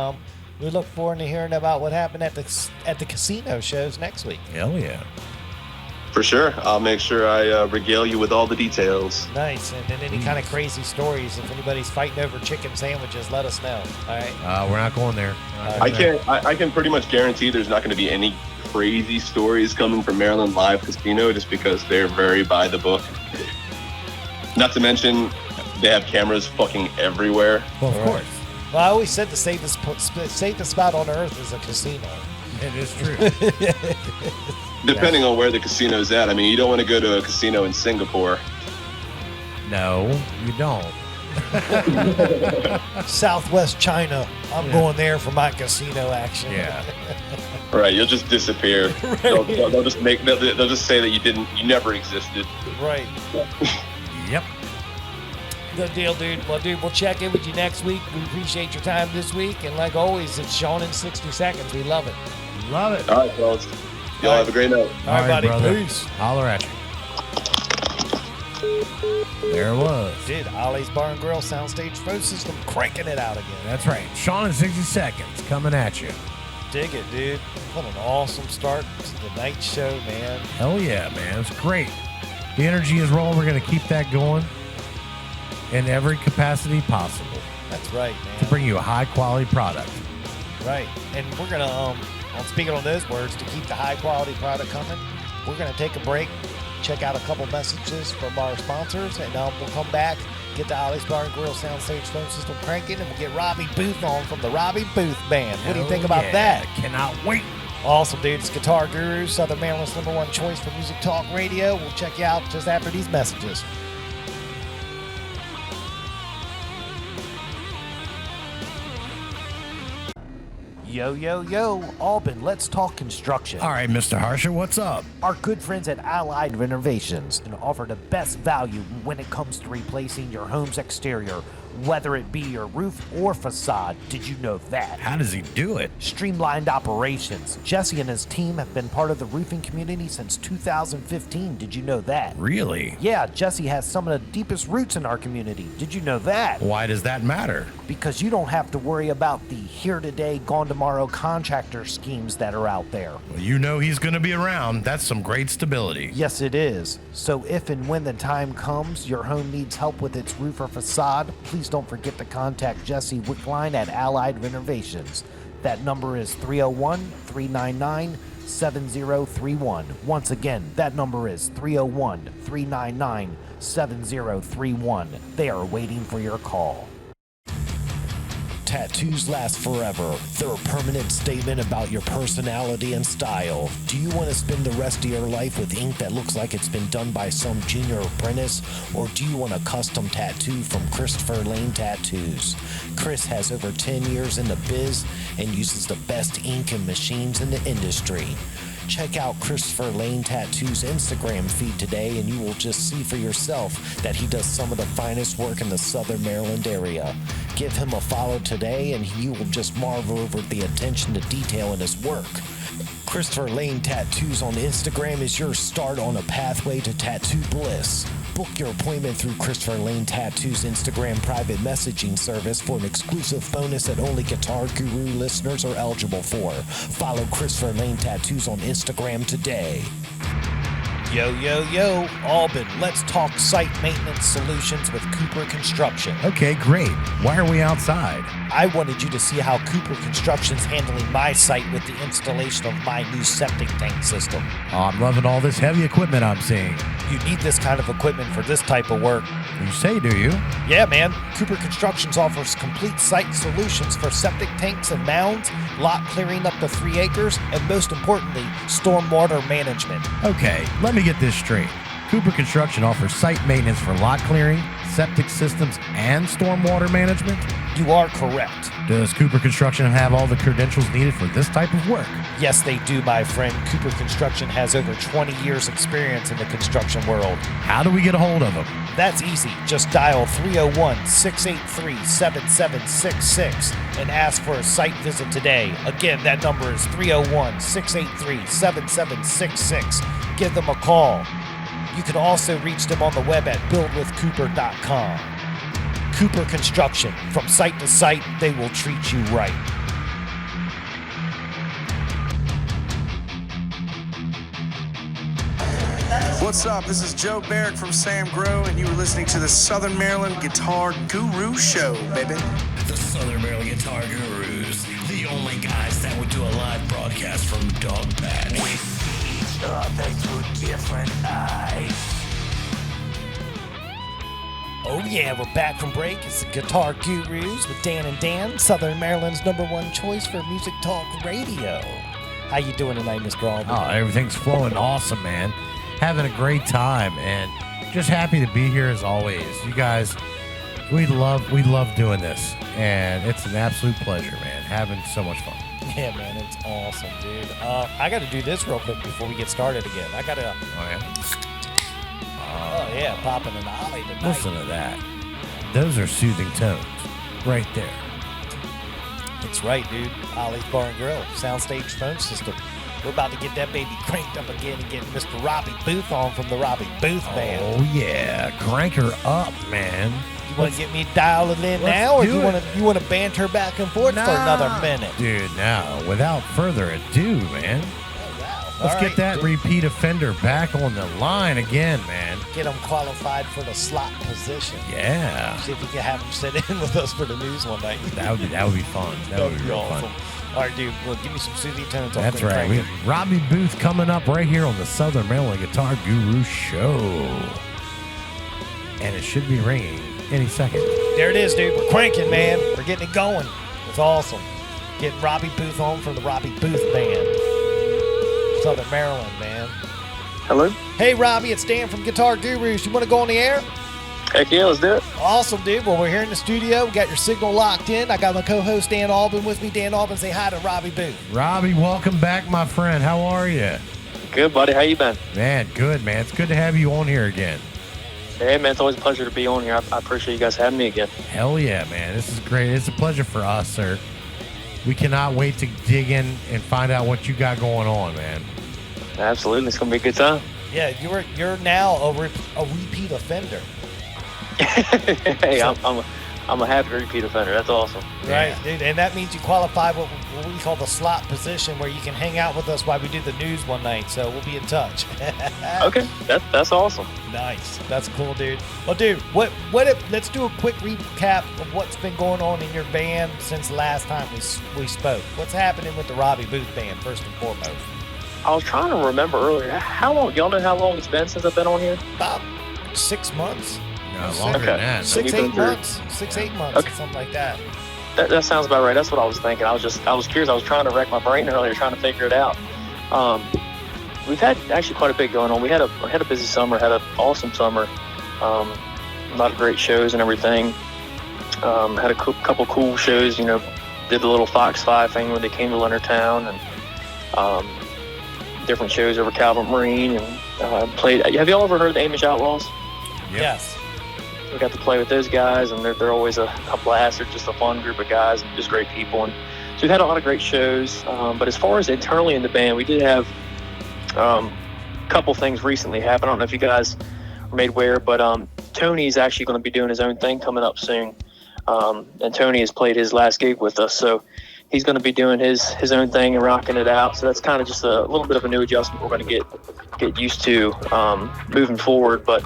we look forward to hearing about what happened at the casino shows next week. Hell yeah. For sure. I'll make sure I regale you with all the details. Nice. And then any kind of crazy stories. If anybody's fighting over chicken sandwiches, let us know. All right. We're not going there. We're not going there. I can pretty much guarantee there's not going to be any crazy stories coming from Maryland Live Casino just because they're very by the book. Not to mention they have cameras fucking everywhere. Well, of course. Well, I always said the safest spot on earth is a casino. It is true. Depending on where the casino's at. I mean, you don't want to go to a casino in Singapore. No, you don't. Southwest China. I'm going there for my casino action. Yeah. Right, you'll just disappear. They'll just say that you never existed. Right. Yep. Good deal, dude. Well, dude, we'll check in with you next week. We appreciate your time this week. And like always, it's Sean in 60 seconds. We love it. Love it. All right, fellas. Y'all have a great night. All right, buddy. brother. Peace. Holler at you. There it was. Dude, Ollie's Bar and Grill Soundstage Phone System cranking it out again. That's right. Sean in 60 seconds coming at you. Dig it, dude. What an awesome start to the night show, man. Hell yeah, man. It's great. The energy is rolling. We're going to keep that going in every capacity possible That's right, to man. bring you a high quality product. Right. And we're going to, on speaking on those words, to keep the high quality product coming, we're going to take a break, check out a couple messages from our sponsors, and we'll come back, get the Ollie's Bar and Grill Soundstage Phone System cranking, and we'll get Robbie Boothe on from the Robbie Boothe Band. What do you think about Yeah, that? Cannot wait. Awesome, dude. It's Guitar Guru, Southern Maryland's #1 choice for music talk radio. We'll check you out just after these messages. Yo, yo, yo, Albin, let's talk construction. All right, Mr. Harsher, what's up? Our good friends at Allied Renovations can offer the best value when it comes to replacing your home's exterior, whether it be your roof or facade. Did you know that? How does he do it? Streamlined operations. Jesse and his team have been part of the roofing community since 2015. Did you know that? Really? Yeah, Jesse has some of the deepest roots in our community. Did you know that? Why does that matter? Because you don't have to worry about the here today, gone tomorrow contractor schemes that are out there. Well, you know he's going to be around. That's some great stability. Yes, it is. So if and when the time comes, your home needs help with its roof or facade, please don't forget to contact Jesse Wickline at Allied Renovations. That number is 301-399-7031. Once again, that number is 301-399-7031. They are waiting for your call. Tattoos last forever. They're a permanent statement about your personality and style. Do you want to spend the rest of your life with ink that looks like it's been done by some junior apprentice? Or do you want a custom tattoo from Christopher Lane Tattoos? Chris has over 10 years in the biz and uses the best ink and machines in the industry. Check out Christopher Lane Tattoo's Instagram feed today and you will just see for yourself that he does some of the finest work in the Southern Maryland area. Give him a follow today and you will just marvel over the attention to detail in his work. Christopher Lane Tattoos on Instagram is your start on a pathway to tattoo bliss. Book your appointment through Christopher Lane Tattoo's Instagram private messaging service for an exclusive bonus that only Guitar Guru listeners are eligible for. Follow Christopher Lane Tattoos on Instagram today. Yo, yo, yo, Albin, let's talk site maintenance solutions with Cooper Construction. Okay, great. Why are we outside? I wanted you to see how Cooper Construction's handling my site with the installation of my new septic tank system. Oh, I'm loving all this heavy equipment I'm seeing. You need this kind of equipment for this type of work. You say, do you? Yeah, man. Cooper Constructions offers complete site solutions for septic tanks and mounds, lot clearing up to 3 acres, and most importantly, stormwater management. Okay, let me get this straight. Cooper Construction offers site maintenance for lot clearing, septic systems, and stormwater management. You are correct. Does Cooper Construction have all the credentials needed for this type of work? Yes, they do, my friend. Cooper Construction has over 20 years experience in the construction world. How do we get a hold of them? That's easy. Just dial 301-683-7766 and ask for a site visit today. Again, that number is 301-683-7766. Give them a call. You can also reach them on the web at buildwithcooper.com. Cooper Construction. From site to site, they will treat you right. What's up? This is Joe Barrick from Sam Grow, and you were listening to the Southern Maryland Guitar Guru Show, baby. The Southern Maryland Guitar Gurus, the only guys that would do a live broadcast from Dogbatch. We see each other through different eyes. Oh yeah, we're back from break. It's the Guitar Gurus with Dan and Dan, Southern Maryland's #1 choice for music talk radio. How you doing tonight, Mr. Albany? Oh, everything's flowing awesome, man. Having a great time and just happy to be here as always. You guys, we love doing this, and it's an absolute pleasure, man. Having so much fun. Yeah, man, it's awesome, dude. I got to do this real quick before we get started again. I got to... Oh, yeah, popping an ollie tonight. Listen to that. Those are soothing tones right there. That's right, dude. Ollie's Bar and Grill, soundstage phone system. We're about to get that baby cranked up again and get Mr. Robbie Boothe on from the Robbie Boothe Band. Oh, yeah. Crank her up, man. You want to get me dialed in now, or you want to banter back and forth for another minute? Dude, now, without further ado, man. Let's All get right, that dude. repeat offender back on the line again, man. Get them qualified for the slot position. Yeah. See if we can have them sit in with us for the news one night. That would be fun. That would be real awesome. fun. All right, dude. Well, give me some soothing tones. I'll That's quit right. cranking. Robbie Boothe coming up right here on the Southern Maryland Guitar Guru Show. And it should be ringing any second. There it is, dude. We're cranking, man. We're getting it going. It's awesome. Getting Robbie Boothe on from the Robbie Boothe Band. Southern Maryland, man. Hello? Hey, Robbie, it's Dan from Guitar Gurus. You want to go on the air? Heck yeah, let's do it. Awesome, dude. Well, we're here in the studio. We got your signal locked in. I got my co-host, Dan Albin, with me. Dan Albin, say hi to Robbie Boothe. Robbie, welcome back, my friend. How are you? Good, buddy. How you been? Man, good, man. It's good to have you on here again. Hey, man, it's always a pleasure to be on here. I appreciate you guys having me again. Hell yeah, man. This is great. It's a pleasure for us, sir. We cannot wait to dig in and find out what you got going on, man. Absolutely. It's going to be a good time. Yeah, you're now a repeat offender. Hey, I'm a happy repeat offender. That's awesome. Right, dude. And that means you qualify what we call the slot position, where you can hang out with us while we do the news one night. So we'll be in touch. Okay, that's awesome. Nice. That's cool, dude. Well, dude, let's do a quick recap of what's been going on in your band since the last time we spoke. What's happening with the Robbie Boothe Band, first and foremost? I was trying to remember earlier. How long? Y'all know how long it's been since I've been on here? About 6 months. No, longer than that. So we've 6, 8 been through- months. 6, 8 months, Okay. something like that. That sounds about right. That's what I was thinking. I was curious. I was trying to rack my brain earlier, trying to figure it out. We've had actually quite a bit going on. We had a busy summer, had an awesome summer. A lot of great shows and everything. Had a couple cool shows. You know, did the little Fox 5 thing when they came to Leonardtown, and different shows over Calvert Marine, and played. Have y'all ever heard of the Amish Outlaws? Yep. Yes. We got to play with those guys, and they're always a blast. They're just a fun group of guys, and just great people. And so we've had a lot of great shows. But as far as internally in the band, we did have a couple things recently happen. I don't know if you guys were made aware, but Tony's actually going to be doing his own thing coming up soon. And Tony has played his last gig with us, so he's going to be doing his own thing and rocking it out. So that's kind of just a little bit of a new adjustment we're going to get used to moving forward. But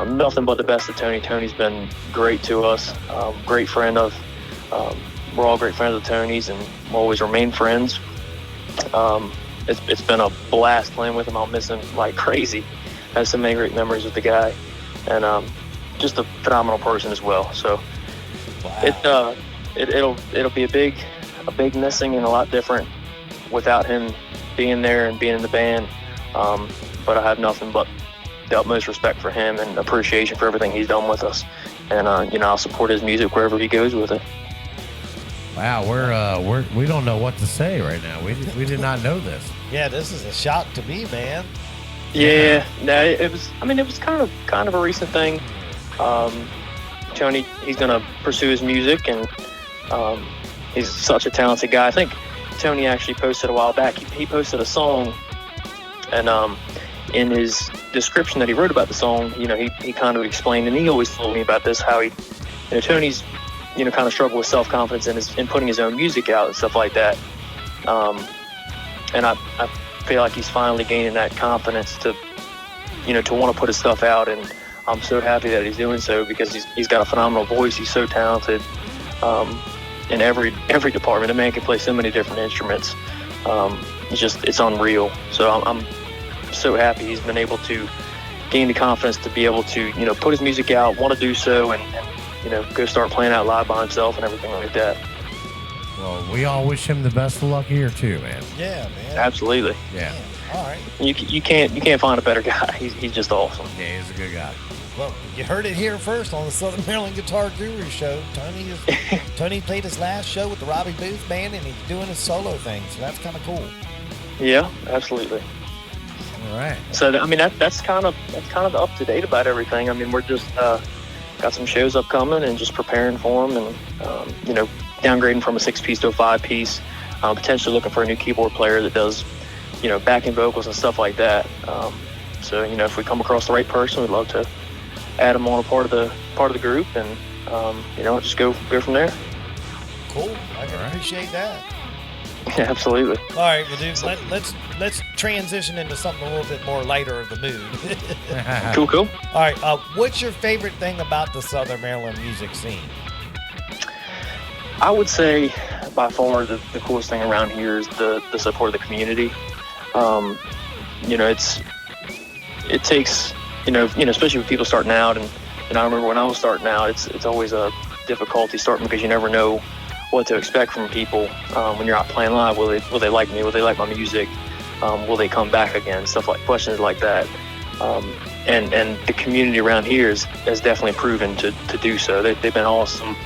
nothing but the best of Tony. Tony's been great to us. Great friend of. We're all great friends of Tony's, and we'll always remain friends. It's been a blast playing with him. I'll miss him like crazy. I have so many great memories with the guy, and just a phenomenal person as well. So Wow. it'll be a big missing and a lot different without him being there and being in the band. But I have nothing but the utmost respect for him and appreciation for everything he's done with us. And I'll support his music wherever he goes with it. Wow, we don't know what to say right now. We did not know this. Yeah, this is a shock to me, man. Yeah, no, it was kind of a recent thing. Tony, he's gonna pursue his music, and he's such a talented guy. I think Tony actually posted a while back. He posted a song, and in his description that he wrote about the song, he kind of explained, and he always told me about this, how Tony's kind of struggled with self-confidence in putting his own music out and stuff like that. And I feel like he's finally gaining that confidence to want to put his stuff out, and I'm so happy that he's doing so, because he's got a phenomenal voice. He's so talented in every department. The man can play so many different instruments. It's unreal. So I'm so happy he's been able to gain the confidence to be able to put his music out, want to do so, and go start playing out live by himself and everything like that. Well, we all wish him the best of luck here too, man. Yeah, man. Absolutely. Yeah. All right. You can't find a better guy. He's just awesome. Yeah, he's a good guy. Well, you heard it here first on the Southern Maryland Guitar Guru Show. Tony played his last show with the Robbie Boothe band, and he's doing his solo thing, so that's kind of cool. Yeah, absolutely. All right. So that's kind of up to date about everything. I mean, we're just got some shows upcoming and just preparing for them, and downgrading from a 6-piece to a 5-piece. Potentially looking for a new keyboard player that does backing vocals and stuff like that. So if we come across the right person, we'd love to add them on a part of the group, and just go from there. Cool. I can appreciate that. Yeah, absolutely. All right, well, dude, let's transition into something a little bit more lighter of the mood. Cool. All right, what's your favorite thing about the Southern Maryland music scene? I would say by far the coolest thing around here is the support of the community. It takes especially with people starting out, and I remember when I was starting out, it's always a difficulty starting, because you never know what to expect from people when you're out playing live. Will they like me? Will they like my music? Will they come back again? Questions like that. And the community around here has definitely proven to do so. They've been awesome.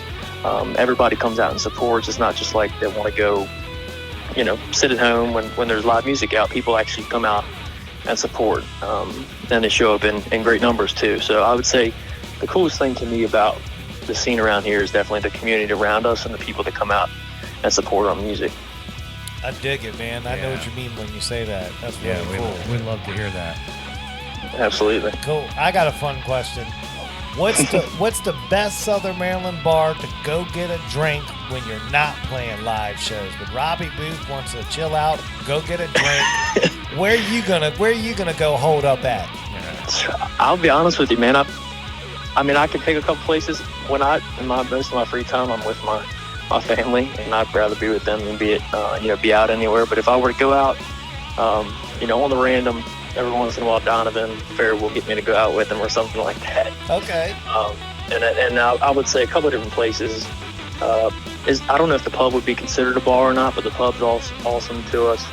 Everybody comes out and supports. It's not just like they want to go, sit at home when there's live music out. People actually come out and support. And they show up in great numbers too. So I would say the coolest thing to me about the scene around here is definitely the community around us and the people that come out and support our music. I dig it, man. I know what you mean when you say that. That's really cool. We'd love to hear that. Absolutely. Cool. I got a fun question. What's the best Southern Maryland bar to go get a drink when you're not playing live shows? When Robbie Boothe wants to chill out, go get a drink. Where are you gonna go hold up at? I'll be honest with you, man. I can pick a couple places. When most of my free time, I'm with my family, and I'd rather be with them than be out anywhere. But if I were to go out, on the random, every once in a while, Donovan Fair will get me to go out with him or something like that. Okay. And I would say a couple of different places. I don't know if the pub would be considered a bar or not, but the pub's awesome to us.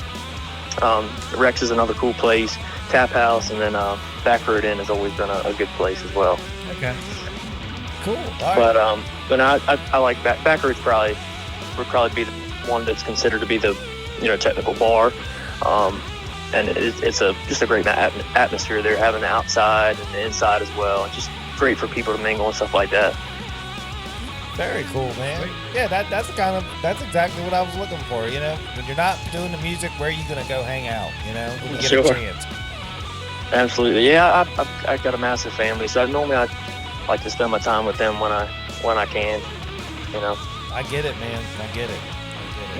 Rex is another cool place. Tap House, and then Back Road Inn has always been a good place as well. Okay. Cool. All right. But I like Back Road's would probably be the one that's considered to be the technical bar. And it's just a great atmosphere there, having the outside and the inside as well, and just great for people to mingle and stuff like that. Very cool, man. Yeah, that's exactly what I was looking for. When you're not doing the music, where are you gonna go hang out? When you get a chance. Absolutely, yeah. I've got a massive family, so normally I like to spend my time with them when I can. I get it, man. I get it.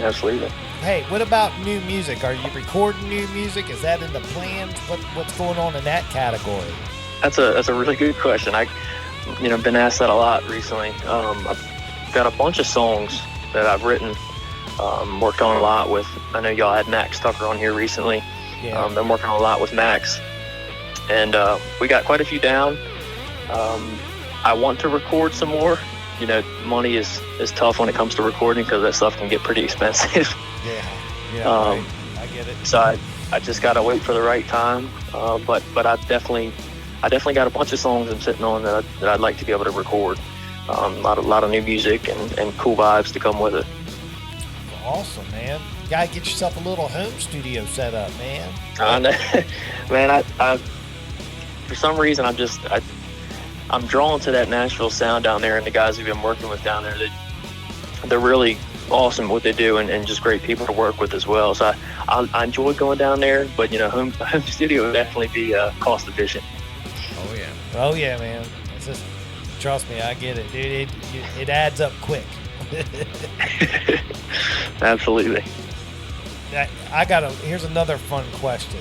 Absolutely. Hey, what about new music? Are you recording new music? Is that in the plans? What's going on in that category? That's a really good question. I've been asked that a lot recently. I've got a bunch of songs that I've written, worked on a lot with. I know y'all had Max Tucker on here recently. Yeah. Been working on a lot with Max, and we got quite a few down. I want to record some more. Money is tough when it comes to recording, because that stuff can get pretty expensive. Yeah, right. I get it. So I just got to wait for the right time. But I definitely I definitely got a bunch of songs I'm sitting on that I'd like to be able to record. A lot of new music and cool vibes to come with it. Awesome, man. You gotta get yourself a little home studio set up, man. I know. Man, I for some reason I'm drawn to that Nashville sound down there, and the guys we've been working with down there, they're really awesome at what they do, and just great people to work with as well. So I enjoy going down there, but home studio would definitely be cost efficient. Oh yeah, man. It's just, trust me, I get it, dude. It adds up quick. Absolutely. Here's another fun question.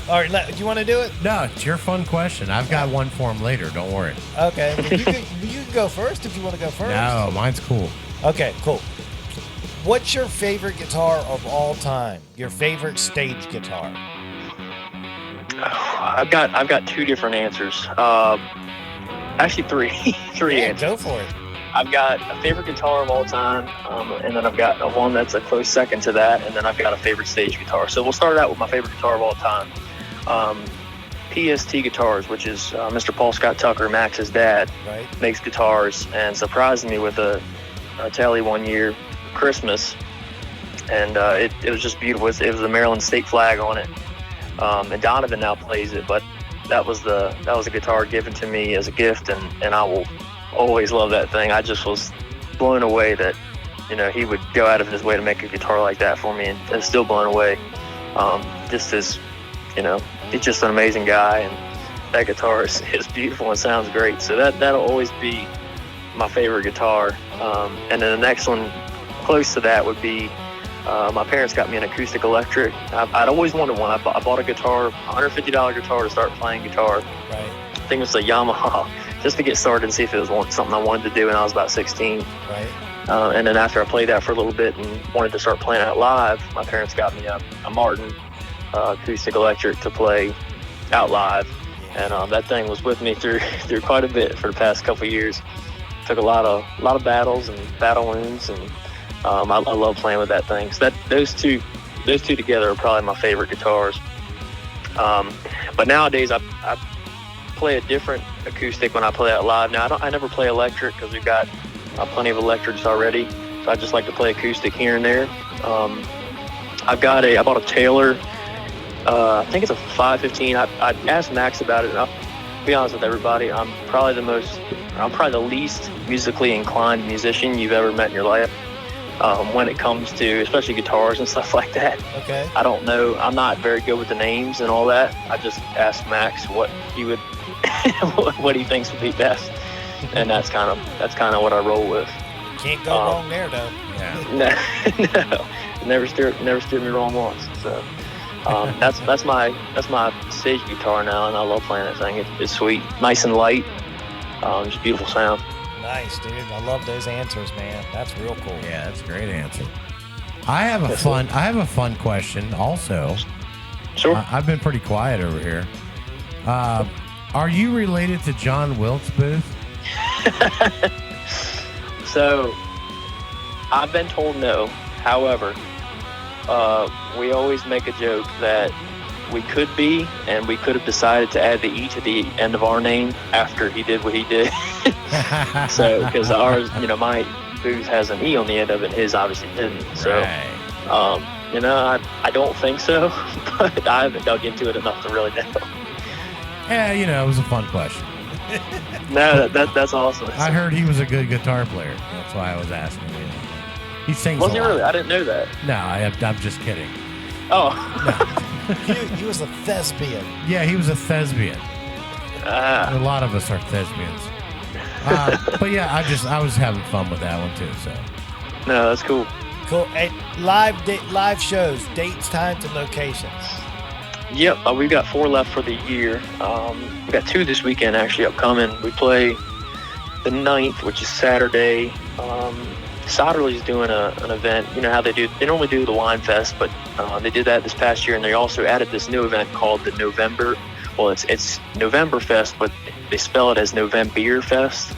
All right, do you want to do it? No, it's your fun question. I've got one for him later. Don't worry. Okay, you can go first if you want to go first. No, mine's cool. Okay, cool. What's your favorite guitar of all time? Your favorite stage guitar? I've got two different answers. Actually, three answers. Go for it. I've got a favorite guitar of all time, and then I've got one that's a close second to that, and then I've got a favorite stage guitar. So we'll start out with my favorite guitar of all time. PST Guitars, which is Mr. Paul Scott Tucker, Max's dad, right, makes guitars, and surprised me with a Tele one year, Christmas, and it was just beautiful. It was the Maryland state flag on it, and Donovan now plays it, but that was a guitar given to me as a gift, and I will always love that thing. I just was blown away that he would go out of his way to make a guitar like that for me, and still blown away. Just as he's just an amazing guy, and that guitar is beautiful and sounds great. So that'll always be my favorite guitar. And then the next one close to that would be my parents got me an acoustic electric. I'd always wanted one. I bought a guitar, $150 guitar to start playing guitar. Right. I think it was a Yamaha, just to get started and see if it was something I wanted to do when I was about 16. Right. And then after I played that for a little bit and wanted to start playing out live, my parents got me a Martin acoustic electric to play out live. And that thing was with me through quite a bit for the past couple of years. Took a lot of battles and battle wounds, and I love playing with that thing. So those two together are probably my favorite guitars. But nowadays I play a different acoustic when I play out live. Now I never play electric because we've got plenty of electrics already. So I just like to play acoustic here and there. I bought a Taylor. I think it's a 515. I asked Max about it, and I'll be honest with everybody, I'm probably the least musically inclined musician you've ever met in your life. When it comes to especially guitars and stuff like that. Okay. I don't know. I'm not very good with the names and all that. I just asked Max what he would, what he thinks would be best, and that's kind of what I roll with. Can't go wrong there, though. Yeah. No, never steered me wrong once. So that's my stage guitar now, and I love playing that thing. It's sweet, nice and light, just beautiful sound. Nice, dude. I love those answers, man. That's real cool. Yeah, that's a great answer. I have a fun question also. Sure. I've been pretty quiet over here. Are you related to John Wilkes Booth? So, I've been told no. However, we always make a joke that we could be, and we could have decided to add the E to the end of our name after he did what he did. So, because ours, my Boothe has an E on the end of it, his obviously didn't. So, right. I don't think so, but I haven't dug into it enough to really know. Yeah, it was a fun question. No, that's awesome. I heard he was a good guitar player. That's why I was asking you. He sings Was he a lot. really? I didn't know that. No, I'm just kidding. Oh. He was a thespian. Yeah, he was a thespian. A lot of us are thespians. But yeah, I was having fun with that one too. So. No, that's cool. Cool. Hey, live shows, dates, times, and locations. Yep, we've got 4 left for the year. We've got 2 this weekend actually upcoming. We play the 9th, which is Saturday. Soderly's doing an event. You know how they normally do the Wine Fest, but they did that this past year, and they also added this new event called the November. Well, it's November Fest, but they spell it as November Fest.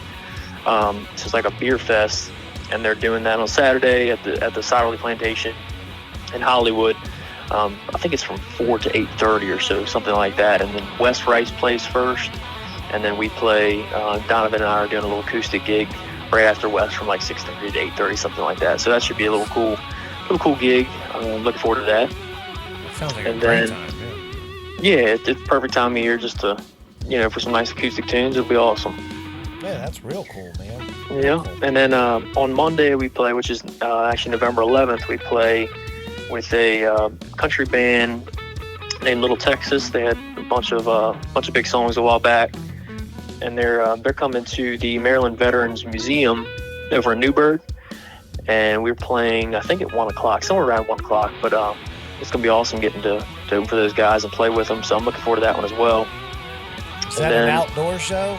So it's like a beer fest, and they're doing that on Saturday at the Soderly Plantation in Hollywood. I think it's from 4 to 8:30 or so, something like that. And then Wes Rice plays first, and then we play. Donovan and I are doing a little acoustic gig right after Wes from like 6:30 to 8:30, something like that. So that should be a little cool gig. I'm looking forward to that. Sounds like a great time. Yeah, it's perfect time of year just to, for some nice acoustic tunes. It'll be awesome. Yeah, that's real cool, man. Yeah, and then on Monday we play, which is actually November 11th, we play with a country band named Little Texas. They had a bunch of big songs a while back, and they're coming to the Maryland Veterans Museum over in Newburgh, and we're playing I think at 1 o'clock, somewhere around 1 o'clock. But it's gonna be awesome getting to open for those guys and play with them. So I'm looking forward to that one as well. Is that an outdoor show?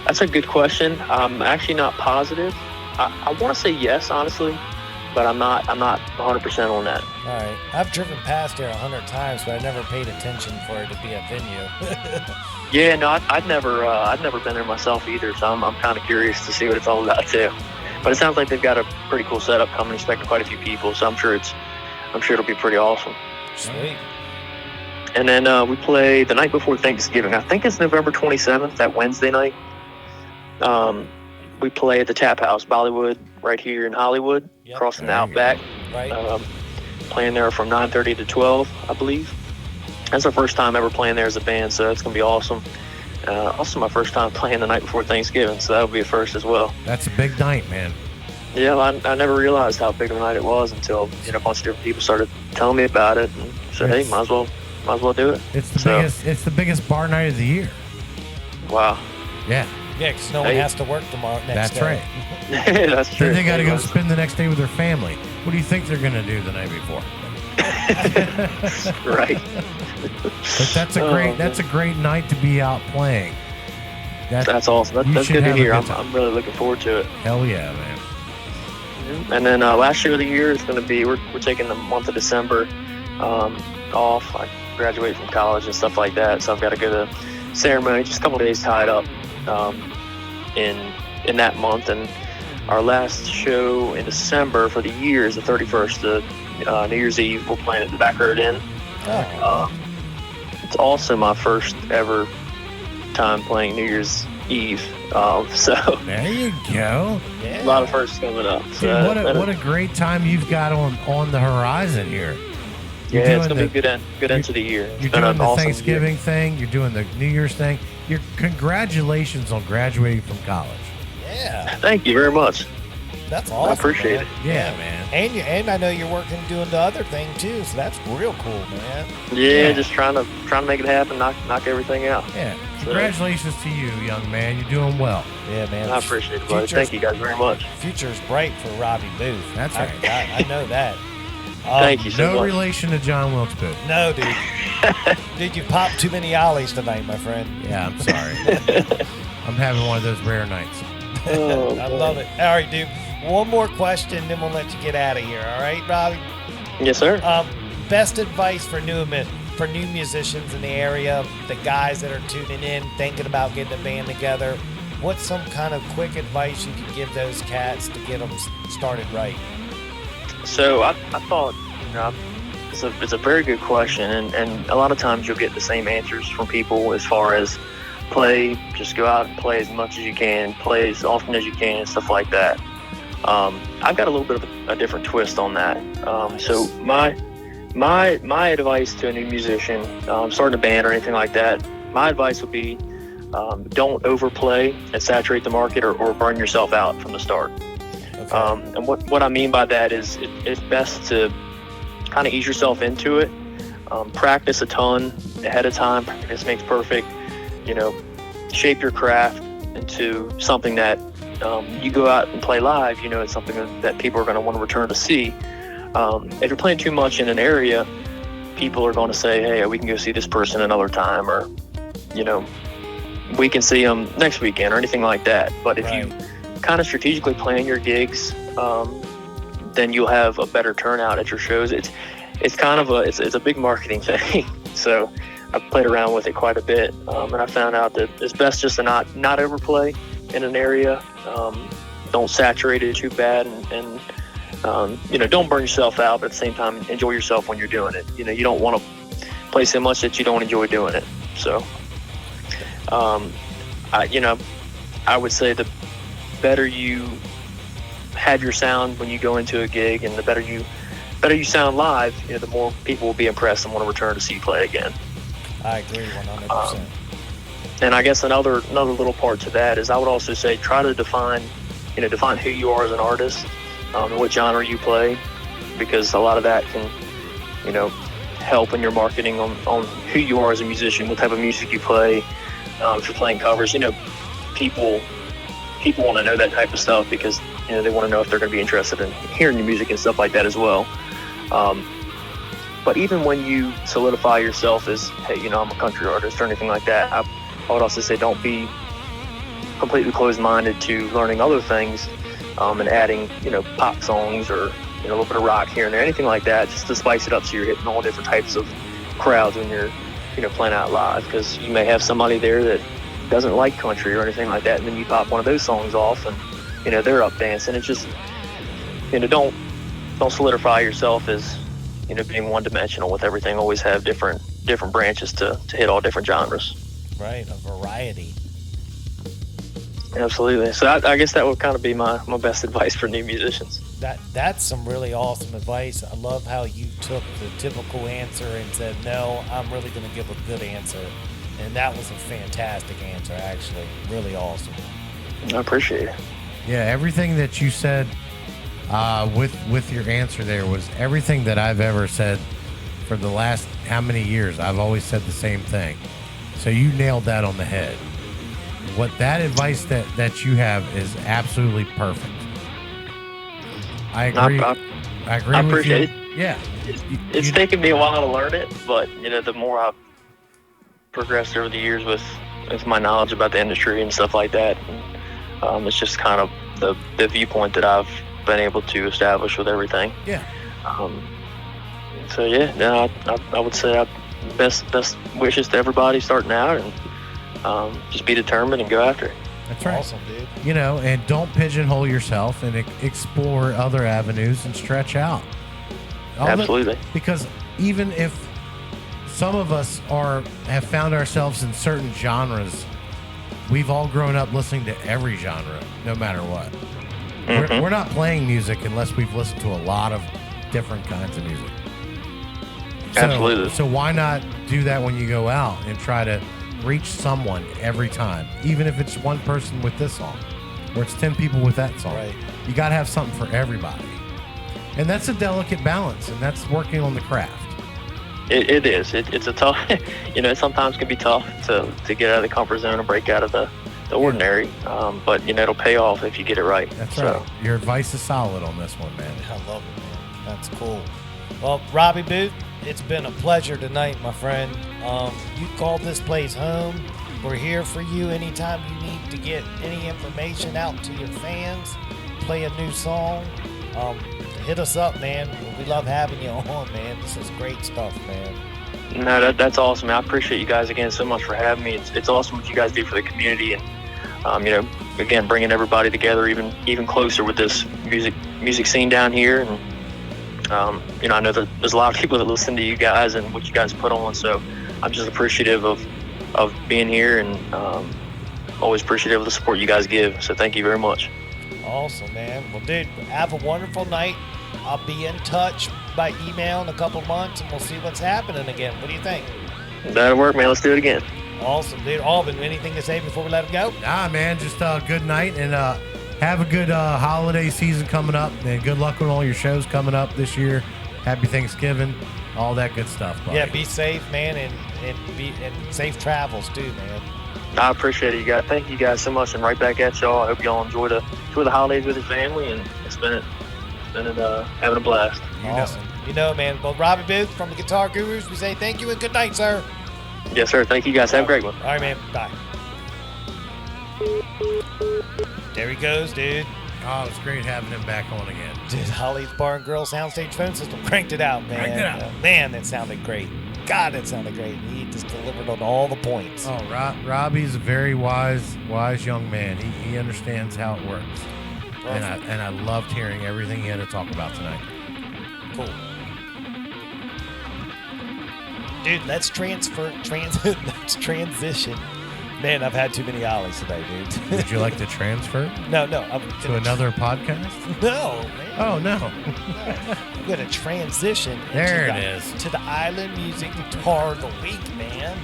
That's a good question. I'm actually not positive. I want to say yes, honestly, but I'm not 100% on that. All right. I've driven past there 100 times, but I never paid attention for it to be a venue. Yeah, no, I'd never been there myself either, so I'm kind of curious to see what it's all about too. But it sounds like they've got a pretty cool setup coming, expecting quite a few people, so I'm sure it'll be pretty awesome. Sweet. And then we play the night before Thanksgiving. I think it's November 27th, that Wednesday night. We play at the Tap House, Bollywood, right here in Hollywood, across from the Outback. Right. Playing there from 9:30 to 12, I believe. That's our first time ever playing there as a band, so it's going to be awesome. Also my first time playing the night before Thanksgiving, so that'll be a first as well. That's a big night, man. Yeah, I never realized how big of a night it was until a bunch of different people started telling me about it, and said, "Hey, might as well do it." It's the biggest bar night of the year. Wow. Yeah. Yeah, because no one has to work tomorrow. Next That's day. right. That's true. Then they got to go spend the next day with their family. What do you think they're going to do the night before? Right. But that's a great night to be out playing. That's awesome. That's good to hear. I'm really looking forward to it. Hell yeah, man. And then last show of the year is going to be we're taking the month of December off. I graduated from college and stuff like that, so I've got to go to ceremony. Just a couple of days tied up in that month. And our last show in December for the year is the 31st, New Year's Eve. We're playing at the Back Road Inn. It's also my first ever time playing New Year's Eve. So there you go. Yeah. A lot of firsts coming up. So dude, what a great time you've got on the horizon here. Yeah, it's gonna be good end to the year. You're doing the Thanksgiving thing. You're doing the New Year's thing. Congratulations on graduating from college. Yeah. Thank you very much. That's awesome. I appreciate it. Yeah, man. And I know you're working doing the other thing too, so that's real cool, man. Yeah, just trying to make it happen, knock everything out. Yeah. Congratulations to you, young man. You're doing well. Yeah, man. I appreciate it, buddy. Thank you guys very much. Future's bright for Robbie Boothe. That's right. I know that. Thank you so much. No relation to John Wilkes Booth. No, dude. Dude, you popped too many ollies tonight, my friend. Yeah, I'm sorry. I'm having one of those rare nights. Oh, I love it. All right, dude. One more question, then we'll let you get out of here. All right, Robbie? Yes, sir. Best advice for new musicians in the area, the guys that are tuning in, thinking about getting a band together. What's some kind of quick advice you can give those cats to get them started right? So I thought, it's a very good question, and a lot of times you'll get the same answers from people as far as just go out and play as much as you can, play as often as you can, and stuff like that. I've got a little bit of a different twist on that. So my advice to a new musician, starting a band or anything like that, my advice would be don't overplay and saturate the market or burn yourself out from the start. Okay. And what I mean by that is it's best to kind of ease yourself into it. Practice a ton ahead of time. Practice makes perfect. Shape your craft into something that you go out and play live. It's something that people are going to want to return to see. If you're playing too much in an area, people are going to say, "Hey, we can go see this person another time," or we can see them next weekend or anything like that. But if you kind of strategically plan your gigs, then you'll have a better turnout at your shows. It's kind of it's a big marketing thing. So I've played around with it quite a bit, and I found out that it's best just to not overplay in an area. Don't saturate it too bad, and don't burn yourself out, but at the same time, enjoy yourself when you're doing it. You don't want to play so much that you don't enjoy doing it. So, I would say the better you have your sound when you go into a gig, and the better you sound live, the more people will be impressed and want to return to see you play again. I agree 100%. And I guess another little part to that is I would also say try to define who you are as an artist, and what genre you play, because a lot of that can, help in your marketing on who you are as a musician, what type of music you play. If you're playing covers, people want to know that type of stuff because they want to know if they're going to be interested in hearing your music and stuff like that as well. But even when you solidify yourself as, hey, I'm a country artist or anything like that, I would also say don't be completely closed-minded to learning other things, and adding, pop songs or a little bit of rock here and there, anything like that, just to spice it up so you're hitting all different types of crowds when you're, playing out live. Because you may have somebody there that doesn't like country or anything like that, and then you pop one of those songs off, and they're up dancing. It's just, don't solidify yourself as being one-dimensional with everything. Always have different branches to hit all different genres. Right, a variety. Absolutely. So I guess that would kind of be my best advice for new musicians. That's some really awesome advice. I love how you took the typical answer and said, no, I'm really going to give a good answer. And that was a fantastic answer, actually. Really awesome. I appreciate it. Yeah, everything that you said with your answer there was everything that I've ever said for the last how many years. I've always said the same thing. So you nailed that on the head. What that advice that you have is absolutely perfect. I agree. I agree I with appreciate you. it. Yeah. It's taken me a while to learn it, but the more I've progressed over the years with my knowledge about the industry and stuff like that, it's just kind of the viewpoint that I've been able to establish with everything. Yeah. So yeah, I would say best wishes to everybody starting out, and just be determined and go after it. That's right. Awesome, dude. And don't pigeonhole yourself, and explore other avenues and stretch out. Absolutely. Because even if some of us have found ourselves in certain genres, we've all grown up listening to every genre, no matter what. Mm-hmm. We're not playing music unless we've listened to a lot of different kinds of music. Absolutely. So why not do that when you go out and try to reach someone every time, even if it's one person with this song, or it's 10 people with that song. Right. You got to have something for everybody. And that's a delicate balance, and that's working on the craft. It is. It's a tough, it sometimes can be tough to get out of the comfort zone and break out of the ordinary, but it'll pay off if you get it right. That's right. Your advice is solid on this one, man. I love it, man. That's cool. Well, Robbie Boothe, it's been a pleasure tonight, my friend. You called this place home. We're here for you anytime you need to get any information out to your fans, play a new song. Hit us up, man. We love having you on, man. This is great stuff, man. No, that's awesome. I appreciate you guys again so much for having me. It's awesome what you guys do for the community, and again, bringing everybody together even closer with this music scene down here. And I know that there's a lot of people that listen to you guys and what you guys put on, so I'm just appreciative of being here, and always appreciative of the support you guys give. So thank you very much. Awesome, man. Well, dude, have a wonderful night. I'll be in touch by email in a couple months, and we'll see what's happening again. What do you think? That'll work, man. Let's do it again. Awesome, dude. Alvin, anything to say before we let him go? Nah, man, just good night, and have a good holiday season coming up, and good luck with all your shows coming up this year. Happy Thanksgiving, all that good stuff, buddy. Yeah, be safe, man, and safe travels too, man. I appreciate it, you guys. Thank you guys so much, and right back at y'all. I hope y'all enjoy the holidays with your family, and spend it having a blast. Awesome. Man. Well, Robbie Boothe from the Guitar Gurus, we say thank you and good night, sir. Yes, sir. Thank you guys. Have a great one. All right, man. Bye. There he goes, dude. Oh, it's great having him back on again. Dude, Holly's Bar and Grill soundstage phone system cranked it out, man. Cranked it out. Man, that sounded great. God, that sounded great. He just delivered on all the points. Oh, Robbie's a very wise young man. He understands how it works. And I loved hearing everything he had to talk about tonight. Cool. Dude, let's transition. Man, I've had too many ollies today, dude. Would you like to transfer No. to another podcast? No, man. Oh, no. I'm going to transition There it is. to the Island Music Guitar of the Week, man.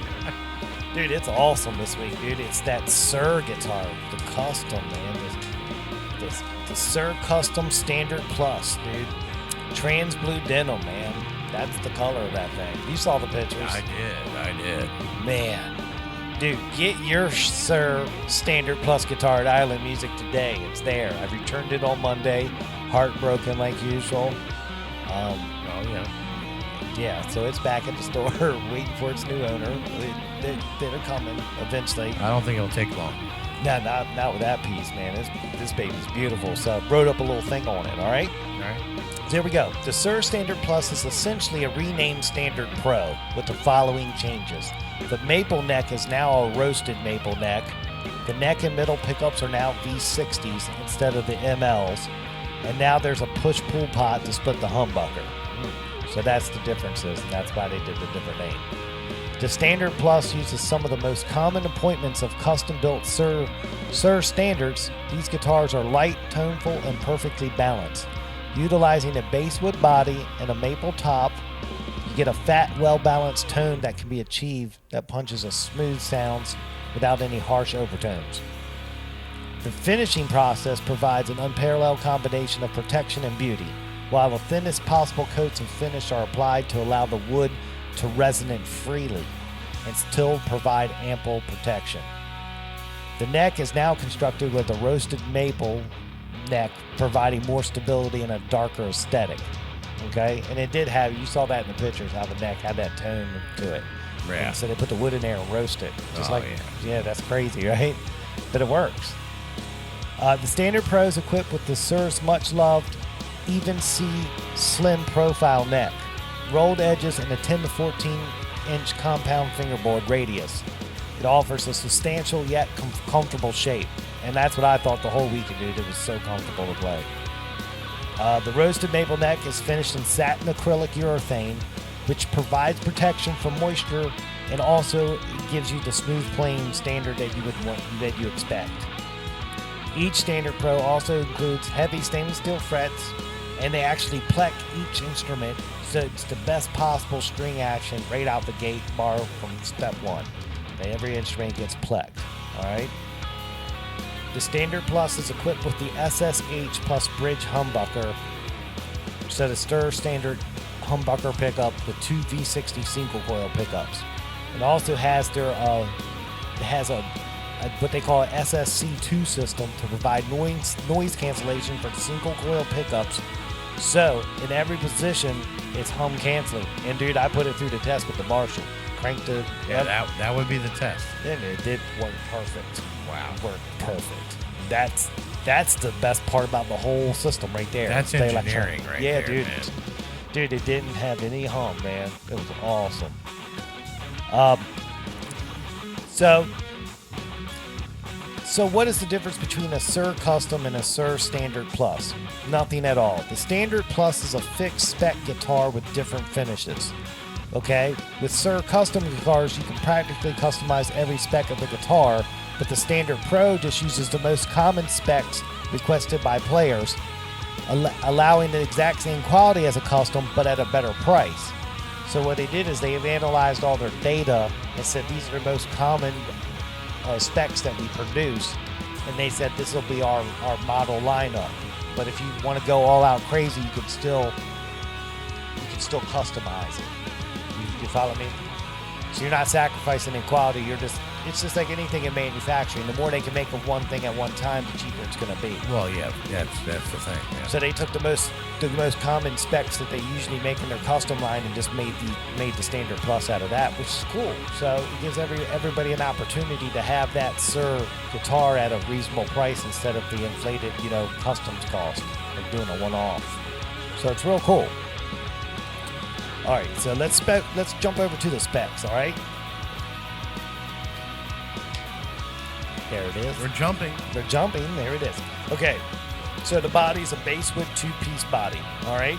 Dude, it's awesome this week, dude. It's that Sir guitar, the custom, man. The Sir Custom Standard Plus, dude. Trans blue denim, man. That's the color of that thing. You saw the pictures. I did. Man. Dude, get your Sir Standard Plus guitar at Island Music today. It's there. I returned it on Monday. Heartbroken like usual. Oh, yeah. Yeah, so it's back at the store waiting for its new owner. They're coming eventually. I don't think it'll take long. No, not with that piece, man. This baby's beautiful. So I wrote up a little thing on it, all right? All right. So here we go. The Sir Standard Plus is essentially a renamed Standard Pro with the following changes. The maple neck is now a roasted maple neck. The neck and middle pickups are now V60s instead of the MLs. And now there's a push-pull pot to split the humbucker. So that's the differences, and that's why they did the different name. The Standard Plus uses some of the most common appointments of custom-built Sir Standards. These guitars are light, toneful, and perfectly balanced. Utilizing a basswood body and a maple top, you get a fat, well-balanced tone that can be achieved that punches a smooth sounds without any harsh overtones. The finishing process provides an unparalleled combination of protection and beauty, while the thinnest possible coats of finish are applied to allow the wood to resonate freely and still provide ample protection. The neck is now constructed with a roasted maple neck, providing more stability and a darker aesthetic. Okay, and it did have, you saw that in the pictures, how the neck had that tone to it. Yeah. And so they put the wood in there and roast it. Just Oh, like, yeah. that's crazy, right? But it works. The Standard Pro is equipped with the Sir's much-loved Even C slim profile neck, rolled edges, and a 10 to 14-inch compound fingerboard radius. It offers a substantial yet comfortable shape, and that's what I thought the whole weekend, dude. It was so comfortable to play. The roasted maple neck is finished in satin acrylic urethane, which provides protection from moisture and also gives you the smooth playing standard that you expect. Each Standard Pro also includes heavy stainless steel frets, and they actually pleck each instrument, so it's the best possible string action right out the gate, bar from step one. Every instrument gets plecked, all right? The Standard Plus is equipped with the SSH Plus Bridge humbucker, so the Sir Standard humbucker pickup with two V60 single coil pickups. It also has what they call an SSC2 system to provide noise cancellation for single coil pickups. So in every position, it's hum canceling. And dude, I put it through the test with the Marshall. Cranked it. Yeah, that would be the test. And it did work perfect. Wow. It worked perfect. That's the best part about the whole system right there. That's The engineering electronic. right yeah, there, dude. man. Dude, it didn't have any hum, man. It was awesome. So what is the difference between a Sir Custom and a Sir Standard Plus? Nothing at all. The Standard Plus is a fixed spec guitar with different finishes. Okay? With Sir Custom guitars, you can practically customize every spec of the guitar, but the Standard Pro just uses the most common specs requested by players, allowing the exact same quality as a custom, but at a better price. So what they did is they've analyzed all their data and said these are the most common specs that we produce, and they said this will be our model lineup. But if you want to go all out crazy, you can still customize it. You follow me? So you're not sacrificing in quality. It's just like anything in manufacturing. The more they can make of one thing at one time, the cheaper it's going to be. Well, yeah, that's the thing. Yeah. So they took the most common specs that they usually make in their custom line and just made the Standard Plus out of that, which is cool. So it gives everybody an opportunity to have that Sir guitar at a reasonable price instead of the inflated, customs cost of doing a one-off. So it's real cool. All right, so let's jump over to the specs. All right. There it is. We're jumping. They're jumping. There it is. Okay. So the body's a basswood 2-piece body, all right?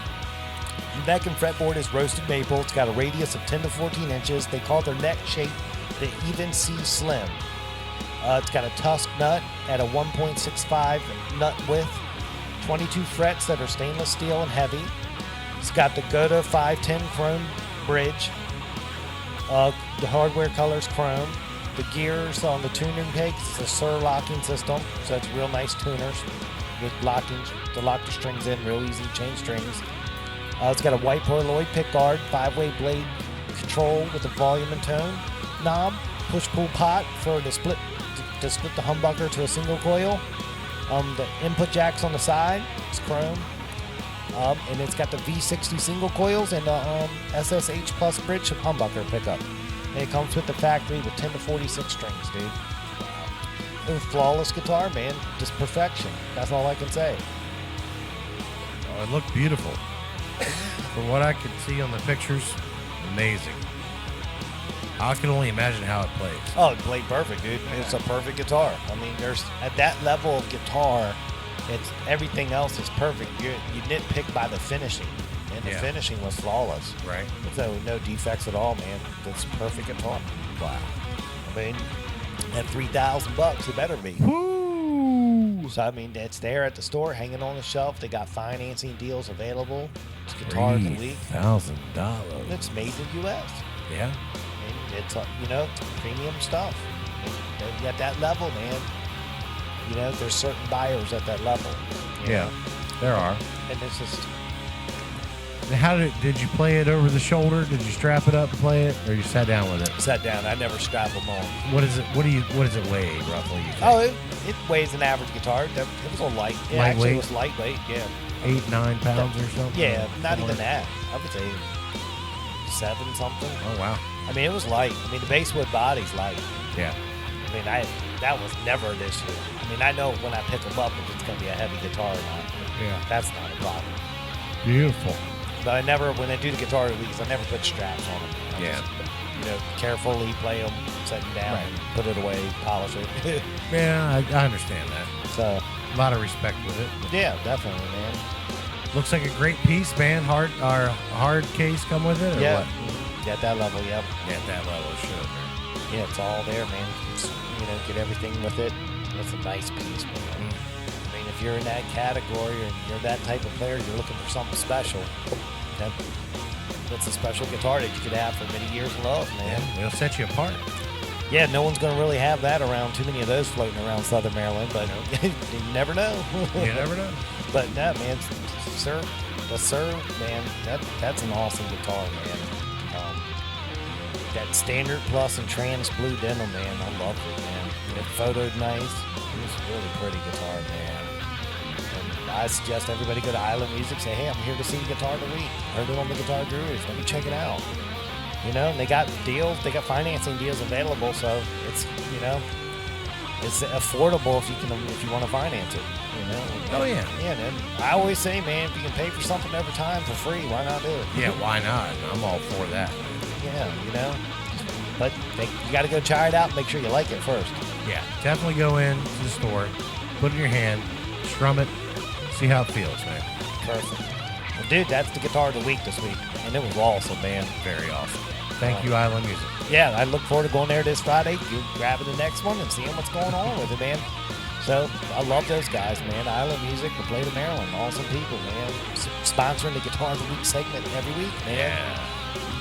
The neck and fretboard is roasted maple. It's got a radius of 10 to 14 inches. They call their neck shape the Even C Slim. It's got a tusk nut at a 1.65 nut width, 22 frets that are stainless steel and heavy. It's got the Gota 510 chrome bridge. The hardware color's chrome. The gears on the tuning pegs is a Sur locking system, so it's real nice tuners with locking to lock the strings in, real easy, change strings. It's got a white Polaroid pickguard, 5-way blade control with a volume and tone knob, push-pull pot for the split to split the humbucker to a single coil. The input jacks on the side is chrome, and it's got the V60 single coils and the SSH Plus bridge humbucker pickup. And it comes with the factory with 10 to 46 strings, dude. It was flawless guitar, man. Just perfection. That's all I can say. Oh, it looked beautiful. From what I could see on the pictures, amazing. I can only imagine how it plays. Oh, it played perfect, dude. It's a perfect guitar. I mean, there's at that level of guitar, it's everything else is perfect. You nitpick by the finishing, and the finishing was flawless. Right. So no defects at all, man. That's perfect guitar. Wow. I mean, at $3,000, it better be. Woo! So I mean, it's there at the store, hanging on the shelf. They got financing deals available. It's guitar of the week. $3,000. It's made in the U.S. Yeah. It's premium stuff. And at that level, man, there's certain buyers at that level. you know? There are. And it's just How did you play it over the shoulder? Did you strap it up and play it, or you sat down with it? sat down. I never strap them on. What is it? What does it weigh roughly? You think? Oh, it weighs an average guitar. It was a light. It actually was lightweight. Yeah. 8-9 pounds or something. Yeah, not even that. I would say 7 something. Oh wow. I mean, it was light. I mean, the basswood body's light. Yeah. I mean, that was never an issue. I mean, I know when I pick them up if it's going to be a heavy guitar or not. Yeah. That's not a problem. Beautiful. But when I do the guitar release, I never put straps on them. I just, carefully play them, set them down, and put it away, polish it. Yeah, I understand that. So a lot of respect with it. yeah, definitely, man. Looks like a great piece, man. Hard case come with it, or Yeah. what? Yeah, at that level, yep. Yeah, at that level, it should. Man. Yeah, it's all there, man. Just, get everything with it. It's a nice piece, man. I mean, if you're in that category and you're that type of player, you're looking for something special. That's a special guitar that you could have for many years of love, man. Yeah, it'll set you apart. Yeah, no one's going to really have that around. Too many of those floating around Southern Maryland, but you never know. You never know. But no, man, the Sir, man, that's an awesome guitar, man. That Standard Plus and Trans Blue denim, man, I love it, man. It photoed nice. It's a really pretty guitar, man. And I suggest everybody go to Island Music, say, hey, I'm here to see Guitar of the Week. Heard it on the Guitar Gurus. Let me check it out. And they got deals, they got financing deals available, so it's, it's affordable if you want to finance it. Oh yeah. Yeah, and I always say, man, if you can pay for something every time for free, why not do it? Yeah, why not? I'm all for that. Yeah, But you got to go try it out. Make sure you like it first. Yeah, definitely go in to the store, put it in your hand, strum it, see how it feels, man. Perfect. Well, dude, that's the Guitar of the Week this week, and it was awesome, man. Very awesome. Thank you, Island Music. Yeah, I look forward to going there this Friday. You grabbing the next one and seeing what's going on with it, man. So I love those guys, man. Island Music, the Plate of Maryland, awesome people, man. Sponsoring the Guitar of the Week segment every week, man. Yeah.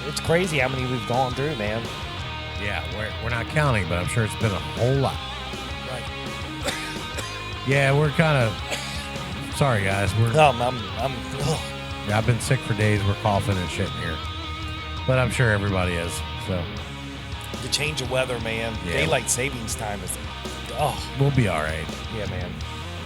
It's crazy how many we've gone through, man. Yeah, we're not counting, but I'm sure it's been a whole lot. Right. Yeah, we're kind of sorry, guys. I've been sick for days. We're coughing and shit in here, but I'm sure everybody is. So the change of weather, man. Yeah. Daylight savings time is. We'll be all right. Yeah, man.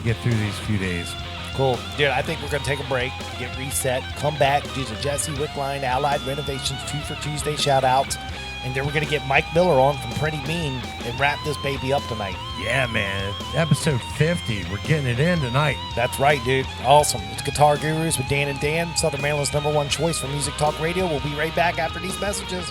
Get through these few days. Cool. Dude, I think we're going to take a break, get reset, come back, do the Jesse Wickline Allied Renovations 2 for Tuesday shout-outs, and then we're going to get Mike Miller on from Pretty Mean and wrap this baby up tonight. Yeah, man. Episode 50. We're getting it in tonight. That's right, dude. Awesome. It's Guitar Gurus with Dan and Dan, Southern Maryland's #1 choice for Music Talk Radio. We'll be right back after these messages.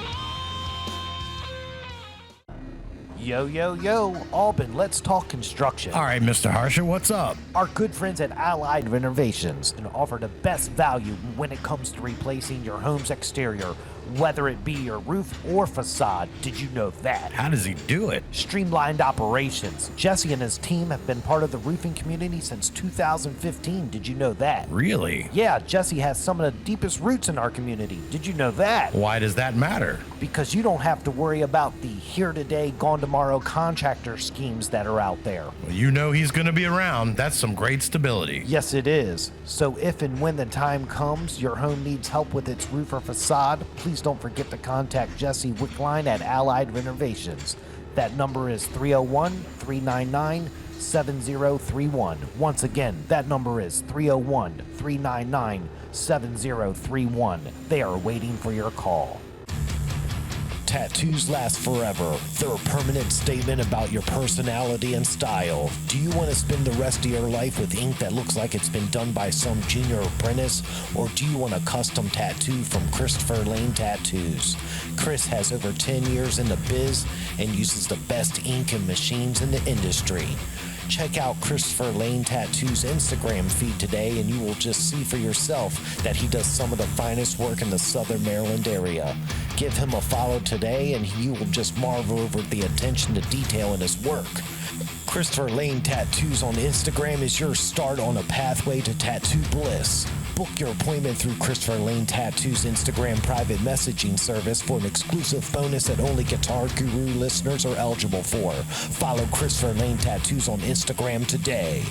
Yo, yo, yo, Albin, let's talk construction. All right, Mr. Harsher, what's up? Our good friends at Allied Renovations can offer the best value when it comes to replacing your home's exterior, whether it be your roof or facade. Did you know that? How does he do it? Streamlined operations. Jesse and his team have been part of the roofing community since 2015. Did you know that? Really? Yeah, Jesse has some of the deepest roots in our community. Did you know that? Why does that matter? Because you don't have to worry about the here today, gone tomorrow contractor schemes that are out there. Well, you know he's going to be around. That's some great stability. Yes, it is. So if and when the time comes your home needs help with its roof or facade, please don't forget to contact Jesse Wickline at Allied Renovations. That number is 301-399-7031. Once again, that number is 301-399-7031. They are waiting for your call. Tattoos last forever. They're a permanent statement about your personality and style. Do you want to spend the rest of your life with ink that looks like it's been done by some junior apprentice? Or do you want a custom tattoo from Christopher Lane Tattoos? Chris has over 10 years in the biz and uses the best ink and machines in the industry. Check out Christopher Lane Tattoo's Instagram feed today and you will just see for yourself that he does some of the finest work in the Southern Maryland area. Give him a follow today and you will just marvel over the attention to detail in his work. Christopher Lane Tattoos on Instagram is your start on a pathway to tattoo bliss. Book your appointment through Christopher Lane Tattoo's Instagram private messaging service for an exclusive bonus that only Guitar Guru listeners are eligible for. Follow Christopher Lane Tattoos on Instagram today.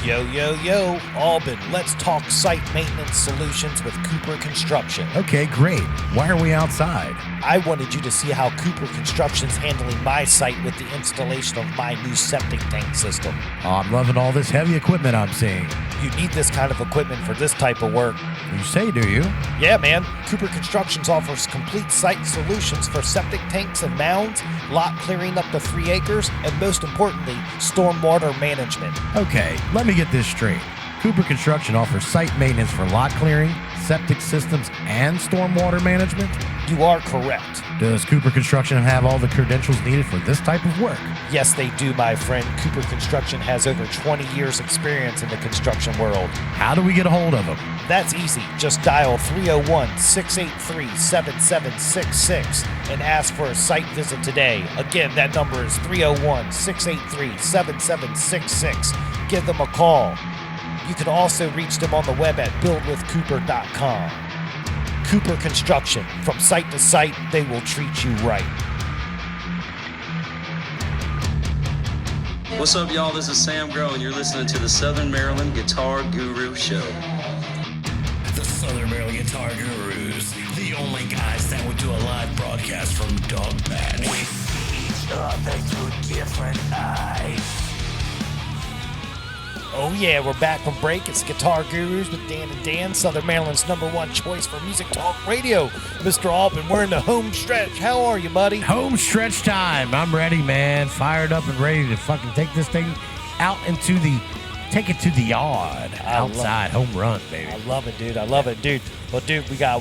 Yo, yo, yo, Albin, let's talk site maintenance solutions with Cooper Construction. Okay, great. Why are we outside? I wanted you to see how Cooper Construction's handling my site with the installation of my new septic tank system. Oh, I'm loving all this heavy equipment I'm seeing. You need this kind of equipment for this type of work. You say, do you? Yeah, man. Cooper Constructions offers complete site solutions for septic tanks and mounds, lot clearing up to 3 acres, and most importantly, stormwater management. Okay, let me get this straight. Cooper Construction offers site maintenance for lot clearing, septic systems, and stormwater management? You are correct. Does Cooper Construction have all the credentials needed for this type of work? Yes, they do, my friend. Cooper Construction has over 20 years experience in the construction world. How do we get a hold of them? That's easy. Just dial 301-683-7766 and ask for a site visit today. Again, that number is 301-683-7766. Give them a call. You can also reach them on the web at buildwithcooper.com. Cooper Construction. From site to site, they will treat you right. What's up, y'all? This is Sam Grow, and you're listening to the Southern Maryland Guitar Guru Show. The Southern Maryland Guitar Gurus, the only guys that would do a live broadcast from Dog Patch. We see each other through different eyes. Oh yeah, we're back from break. It's Guitar Gurus with Dan and Dan, Southern Maryland's #1 choice for music talk radio. Mr. Albin, we're in the home stretch. How are you, buddy? Home stretch time. I'm ready, man. Fired up and ready to fucking take this thing out take it to the yard. Outside, home run, baby. I love it, dude. I love it, dude. Well, dude, we got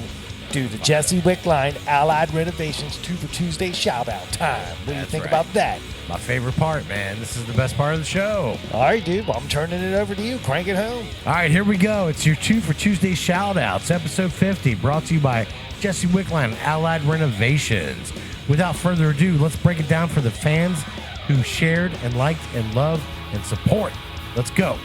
the Jesse Wickline Allied Renovations 2 for Tuesday shout-out time. What do you think about that? My favorite part, man. This is the best part of the show. All right, dude. Well, I'm turning it over to you. Crank it home. All right, here we go. It's your 2 for Tuesday shout-outs, episode 50, brought to you by Jesse Wickline Allied Renovations. Without further ado, let's break it down for the fans who shared and liked and loved and support. Let's go.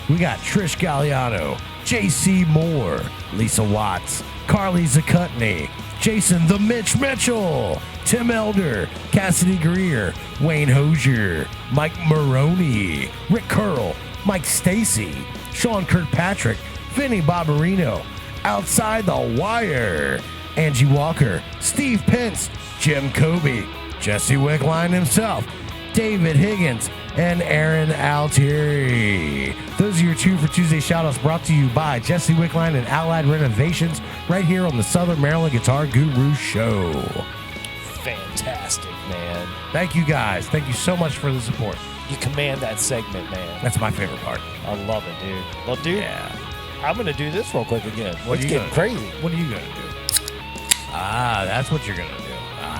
We got Trish Galliano, J.C. Moore, Lisa Watts, Carly Zakutney, Jason the Mitch Mitchell, Tim Elder, Cassidy Greer, Wayne Hosier, Mike Maroney, Rick Curl, Mike Stacy, Sean Kirkpatrick, Vinny Barbarino, Outside the Wire, Angie Walker, Steve Pence, Jim Kobe, Jesse Wickline himself, David Higgins, and Aaron Altieri. Those are your 2 for Tuesday shoutouts brought to you by Jesse Wickline and Allied Renovations right here on the Southern Maryland Guitar Guru Show. Fantastic, man. Thank you guys. Thank you so much for the support. You command that segment, man. That's my favorite part. I love it, dude. Well, dude, I'm going to do this real quick again. What It's are you getting crazy. What are you going to do? Ah, that's what you're going to do.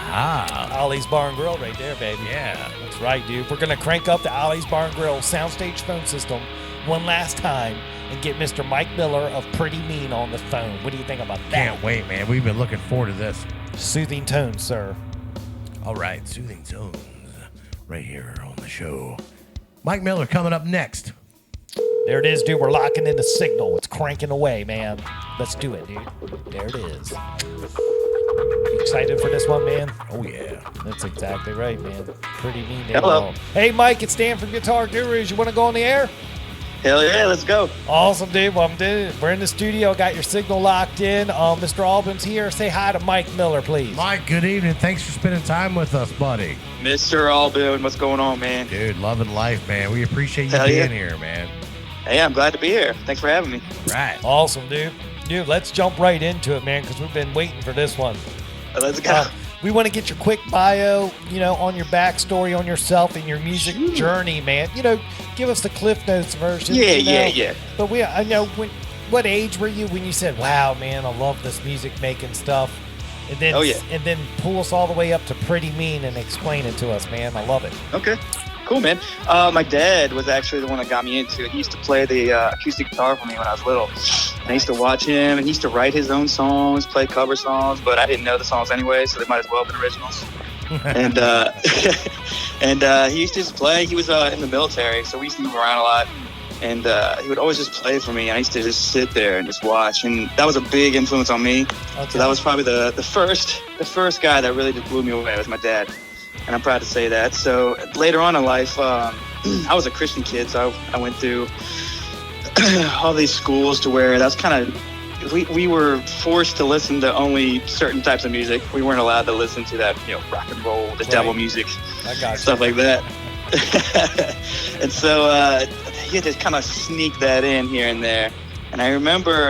Ah. Ollie's Bar and Grill right there, baby. Yeah. That's right, dude. We're going to crank up the Ollie's Bar and Grill soundstage phone system one last time and get Mr. Mike Miller of Pretty Mean on the phone. What do you think about that? Can't wait, man. We've been looking forward to this. Soothing tones, sir. All right, soothing tones right here on the show. Mike Miller coming up next. There it is, dude. We're locking in the signal. It's cranking away, man. Let's do it, dude. There it is. You excited for this one, man? Oh, yeah. That's exactly right, man. Pretty mean. Hello. Hey, Mike, it's Dan from Guitar Gurus. You want to go on the air? Hell yeah, let's go. Awesome, dude. Well, we're in the studio. Got your signal locked in. Mr. Albin's here. Say hi to Mike Miller, please. Mike, good evening. Thanks for spending time with us, buddy. Mr. Albin, what's going on, man? Dude, loving life, man. We appreciate you Hell being yeah. here, man. Hey, I'm glad to be here. Thanks for having me. Right. Awesome, dude. Dude, let's jump right into it, man, because we've been waiting for this one. Let's go. We want to get your quick bio, on your backstory on yourself and your music journey, man. Give us the Cliff Notes version. Yeah. But I know what age were you when you said, "Wow, man, I love this music making stuff," and then and then pull us all the way up to Pretty Mean and explain it to us, man. I love it. Okay. Cool, man. My dad was actually the one that got me into it. He used to play the acoustic guitar for me when I was little. And I used to watch him, and he used to write his own songs, play cover songs, but I didn't know the songs anyway, so they might as well have been originals. And he used to just play. He was in the military, so we used to move around a lot. And he would always just play for me. I used to just sit there and just watch. And that was a big influence on me. Okay. So that was probably the first guy that really just blew me away was my dad. And I'm proud to say that. So later on in life, I was a Christian kid, so I went through all these schools to where that's kind of, we were forced to listen to only certain types of music. We weren't allowed to listen to that, rock and roll, the devil music, stuff like that. And so he had to kind of sneak that in here and there. And I remember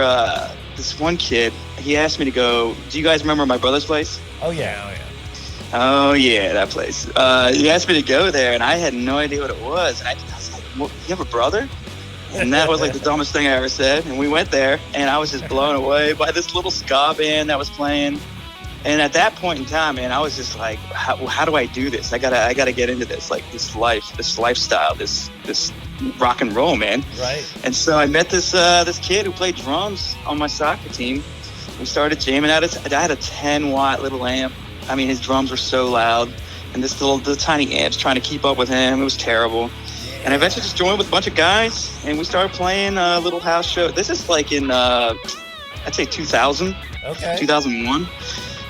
this one kid, he asked me to go, do you guys remember my brother's place? Oh, yeah. Oh, yeah, that place. He asked me to go there, and I had no idea what it was. And I was like, well, you have a brother? And that was like the dumbest thing I ever said. And we went there, and I was just blown away by this little ska band that was playing. And at that point in time, man, I was just like, how do I do this? I gotta get into this, like this lifestyle, this rock and roll, man. Right. And so I met this kid who played drums on my soccer team. We started jamming out. I had a 10-watt little amp. I mean, his drums were so loud, and the tiny amps trying to keep up with him. It was terrible. And I eventually just joined with a bunch of guys, and we started playing a little house show. This is like in, I'd say 2000, 2001.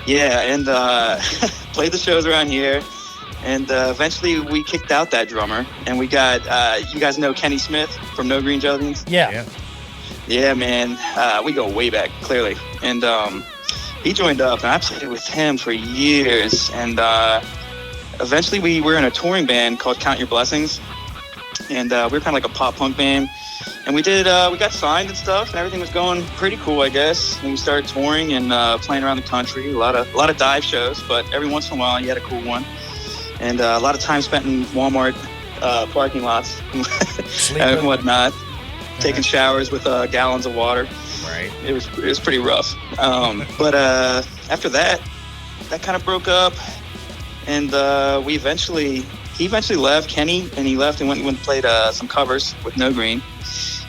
Yeah, and played the shows around here. And eventually we kicked out that drummer, and we got, you guys know Kenny Smith from No Green Jelly Beans? Yeah. Yeah, man. We go way back, clearly. And he joined up, and I played with him for years. And eventually we were in a touring band called Count Your Blessings. And we were kind of like a pop-punk band. And we got signed and stuff, and everything was going pretty cool, I guess. And we started touring and playing around the country. A lot of dive shows, but every once in a while you had a cool one. And a lot of time spent in Walmart parking lots and whatnot, taking showers with gallons of water. Right. It was pretty rough. But after that kind of broke up, and he eventually left, Kenny, and he left and went and played some covers with No Green.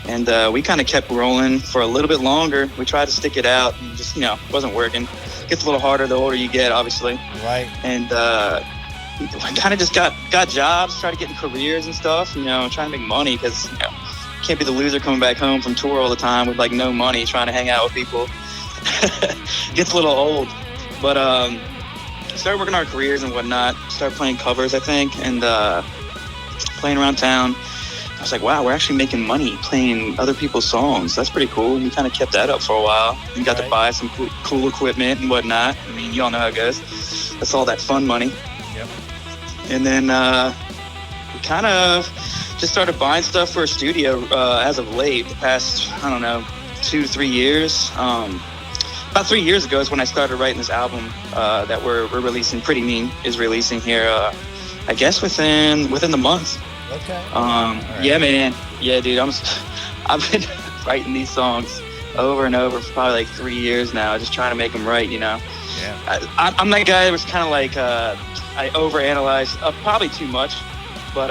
And we kind of kept rolling for a little bit longer. We tried to stick it out, and just, it wasn't working. It gets a little harder the older you get, obviously. Right. And I kind of just got jobs, started getting careers and stuff, trying to make money, because, can't be the loser coming back home from tour all the time with, like, no money, trying to hang out with people. Gets a little old. But started working our careers and whatnot, started playing covers, I think, and playing around town. I was like, wow, we're actually making money playing other people's songs. That's pretty cool. We kind of kept that up for a while and got to buy some cool equipment and whatnot. I mean, you all know how it goes. That's all that fun money. Yep. And then we kind of just started buying stuff for a studio as of late, the past, 2-3 years. About 3 years ago is when I started writing this album that we're releasing. Pretty Mean is releasing here, I guess within the month. Okay. Right. Yeah, man. Yeah, dude. I've been writing these songs over and over for probably like 3 years now, just trying to make them right, I'm that guy that was kind of like I overanalyze probably too much, but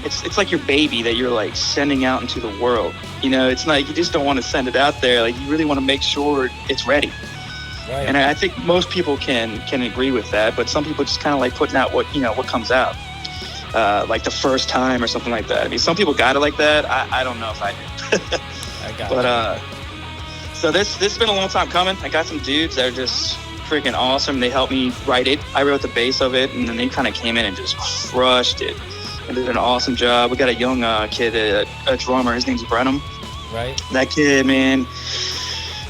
it's like your baby that you're like sending out into the world. You know, it's like you just don't want to send it out there. Like you really want to make sure it's ready. Right. And I think most people can agree with that, but some people just kind of like putting out what comes out, like the first time or something like that. I mean, some people got it like that. I don't know if I do. I got it. So this has been a long time coming. I got some dudes that are just freaking awesome. They helped me write it. I wrote the bass of it, and then they kind of came in and just crushed it and did an awesome job. We got a young kid, a drummer. His name's Brenham. Right. That kid, man,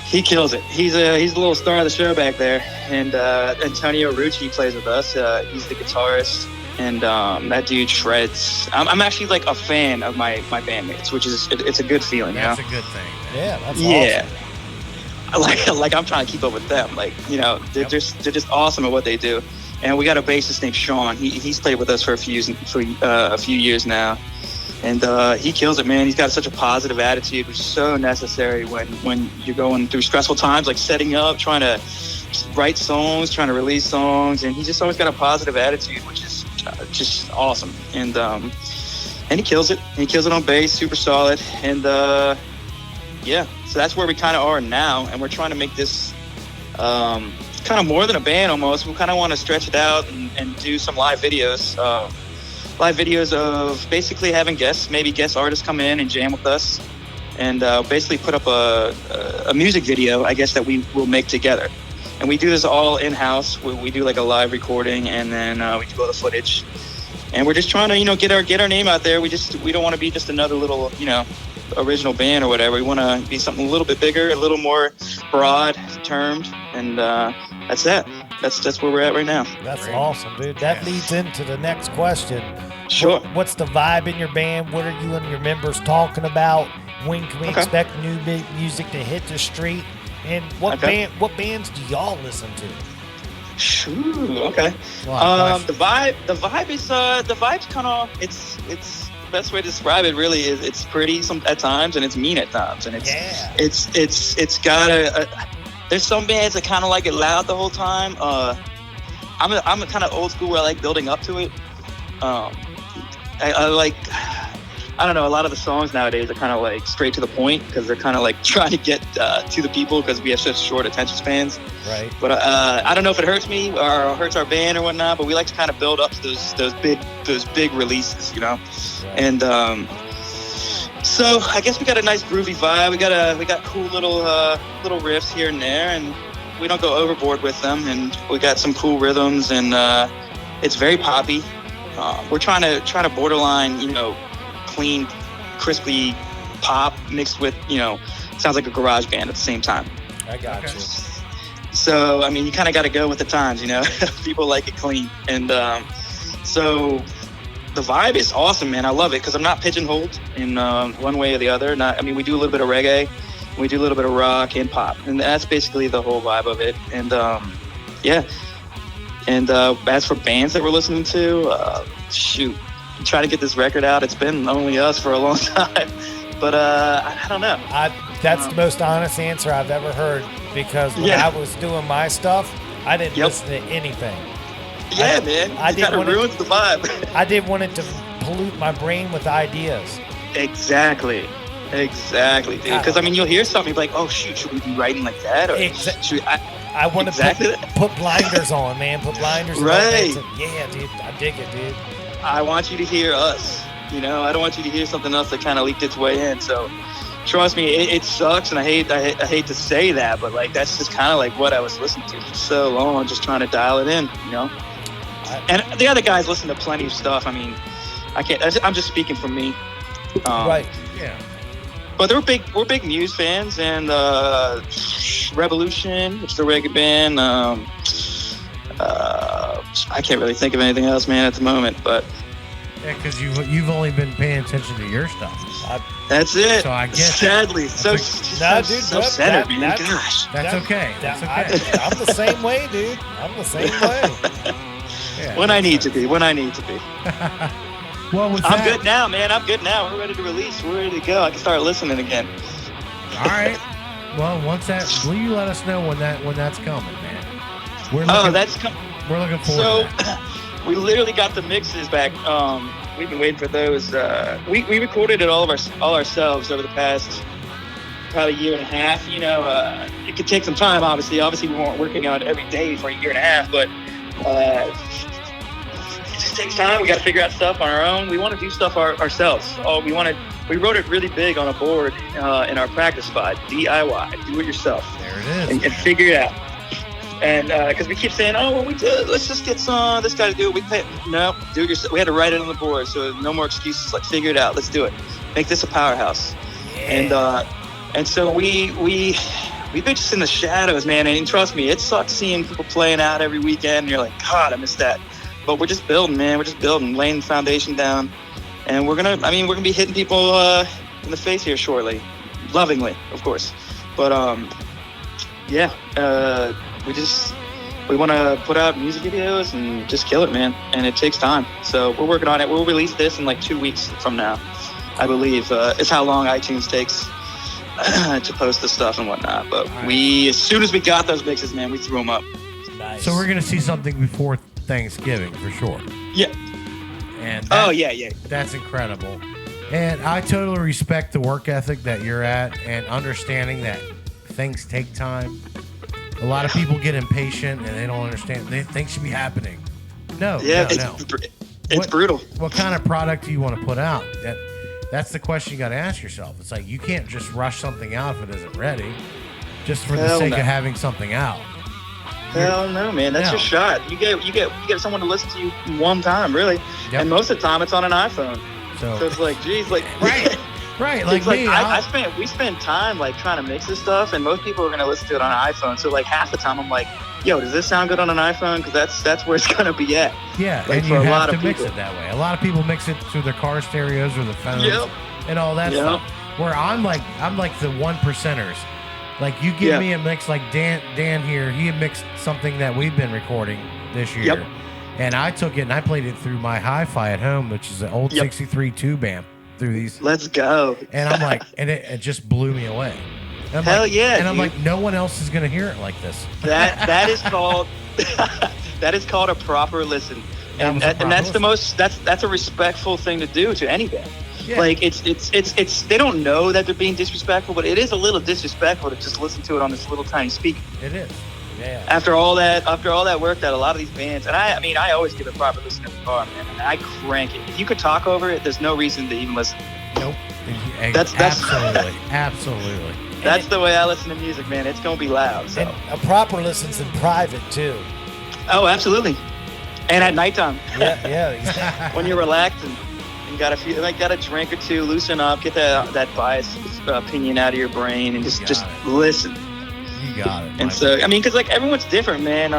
he kills it. He's a little star of the show back there. And Antonio Rucci plays with us. He's the guitarist, and that dude shreds. I'm actually like a fan of my bandmates, which is it's a good feeling. That's you know? a good thing. Yeah, that's awesome. Like I'm trying to keep up with them. Like, you know, they're just awesome at what they do. And we got a bassist named Sean. He's played with us for a few years now, and he kills it, man. He's got such a positive attitude, which is so necessary when you're going through stressful times, like setting up, trying to write songs, trying to release songs, and he's just always got a positive attitude, which is just awesome. And he kills it. He kills it on bass, super solid, and yeah. So that's where we kind of are now, and we're trying to make this kind of more than a band almost. We kind of want to stretch it out and do some live videos. Live videos of basically having maybe guest artists come in and jam with us, and basically put up a music video, I guess, that we will make together. And we do this all in-house. We do like a live recording, and then we do all the footage. And we're just trying to, get our name out there. We don't want to be just another little, original band or whatever. We want to be something a little bit bigger, a little more broad termed, and that's it. That's where we're at right now. That's awesome, dude. That leads into the next question. Sure. What's the vibe in your band? What are you and your members talking about? When can we expect new music to hit the street? And what bands do y'all listen to? Sure. Okay. The vibe's kind of it's the best way to describe it really is it's pretty at times and it's mean at times, and it's got there's some bands that kind of like it loud the whole time. I'm a kind of old school where I like building up to it. I like, I don't know, a lot of the songs nowadays are kind of like straight to the point because they're kind of like trying to get to the people because we have such short attention spans. Right. But I don't know if it hurts me or hurts our band or whatnot, but we like to kind of build up to those big releases, Right. And so I guess we got a nice groovy vibe. We got cool little riffs here and there, and we don't go overboard with them. And we got some cool rhythms, and it's very poppy. We're trying to borderline, clean, crispy pop mixed with, sounds like a garage band at the same time. I got you. So, I mean, you kind of got to go with the times, People like it clean. And so the vibe is awesome, man. I love it because I'm not pigeonholed in one way or the other. We do a little bit of reggae. We do a little bit of rock and pop. And that's basically the whole vibe of it. And, yeah. And as for bands that we're listening to, try to get this record out. It's been only us for a long time, but I don't know. That's the most honest answer I've ever heard, because when I was doing my stuff, I didn't listen to anything. Yeah, man. It kind of ruins the vibe. I didn't want it to pollute my brain with ideas. Exactly, dude. Because you'll hear something like, "Oh shoot, should we be writing like that?" Or I want to put blinders on, man. Put blinders on. Right. Yeah, dude. I dig it, dude. I want you to hear us. I don't want you to hear something else that kind of leaked its way in. So, trust me, it sucks, and I hate to say that, but like that's just kind of like what I was listening to for so long, just trying to dial it in, And the other guys listen to plenty of stuff. I can't. I'm just speaking for me. Right. Yeah. But we're big Muse fans, and Revolution, which is a reggae band. I can't really think of anything else, man, at the moment. But yeah, because you've only been paying attention to your stuff. That's it. So I get sadly so centered, man. Gosh, that's okay. That's okay. I'm the same way, dude. I'm the same way. Yeah, when I need to be. Well, I'm good now, man. I'm good now. We're ready to release. We're ready to go. I can start listening again. All right. Well, will you let us know when that's coming, man? We're looking forward to that. We literally got the mixes back. We've been waiting for those. We recorded it all ourselves over the past probably year and a half. You know, it could take some time, obviously. Obviously, we weren't working on it every day for a year and a half, but it just takes time. We got to figure out stuff on our own. We want to do stuff ourselves. We wrote it really big on a board in our practice spot. DIY, do it yourself. There it is. And figure it out. And because we keep saying, oh, well, let's just get this guy to do it. No, do it yourself. We had to write it on the board, so no more excuses. Like, figure it out. Let's do it. Make this a powerhouse. Yeah. And so we've been just in the shadows, man. And trust me, it sucks seeing people playing out every weekend. And you're like, God, I miss that. But we're just building, man. We're just building, laying the foundation down. And we're gonna be hitting people in the face here shortly, lovingly, of course. But we want to put out music videos and just kill it, man. And it takes time, so we're working on it. We'll release this in like 2 weeks from now, I believe. Is how long iTunes takes to post the stuff and whatnot. But as soon as we got those mixes, man, we threw them up. Nice. So we're gonna see something before Thanksgiving for sure. Yeah. And yeah. That's incredible. And I totally respect the work ethic that you're at and understanding that things take time. A lot of people get impatient and they don't understand. Things should be happening. No. It's brutal. What kind of product do you want to put out? That's the question you got to ask yourself. It's like you can't just rush something out if it isn't ready, just for the sake of having something out. Hell no, man. That's your shot. You get someone to listen to you one time, really. Yep. And most of the time, it's on an iPhone. So it's like, geez, like right. Like me, we spend time like trying to mix this stuff, and most people are gonna listen to it on an iPhone. So like half the time, I'm like, yo, does this sound good on an iPhone? Because that's where it's gonna be at. Yeah, like, and you have to mix it that way. A lot of people mix it through their car stereos or the phones and all that stuff. Where I'm like the 1%ers. Like, you give me a mix like Dan here. He had mixed something that we've been recording this year. Yep. And I took it and I played it through my hi-fi at home, which is an old 63 tube amp through these. Let's go. And I'm like, and it just blew me away. And Hell yeah, And I'm like, no one else is going to hear it like this. That is called a proper listen. And that's a respectful thing to do to any band. Yeah. Like it's they don't know that they're being disrespectful, but it is a little disrespectful to just listen to it on this little tiny speaker. It is. Yeah. After all that work that a lot of these bands, and I always give it proper listen in the car, man. And I crank it. If you could talk over it, there's no reason to even listen. Nope. That's absolutely. That's the way I listen to music, man. It's gonna be loud. So. And a proper listen's in private too. Oh, absolutely. And at nighttime. Yeah, exactly. When you're relaxed and got a drink or two, loosen up, get that biased opinion out of your brain, and just listen. You got it. And so, because like everyone's different, man.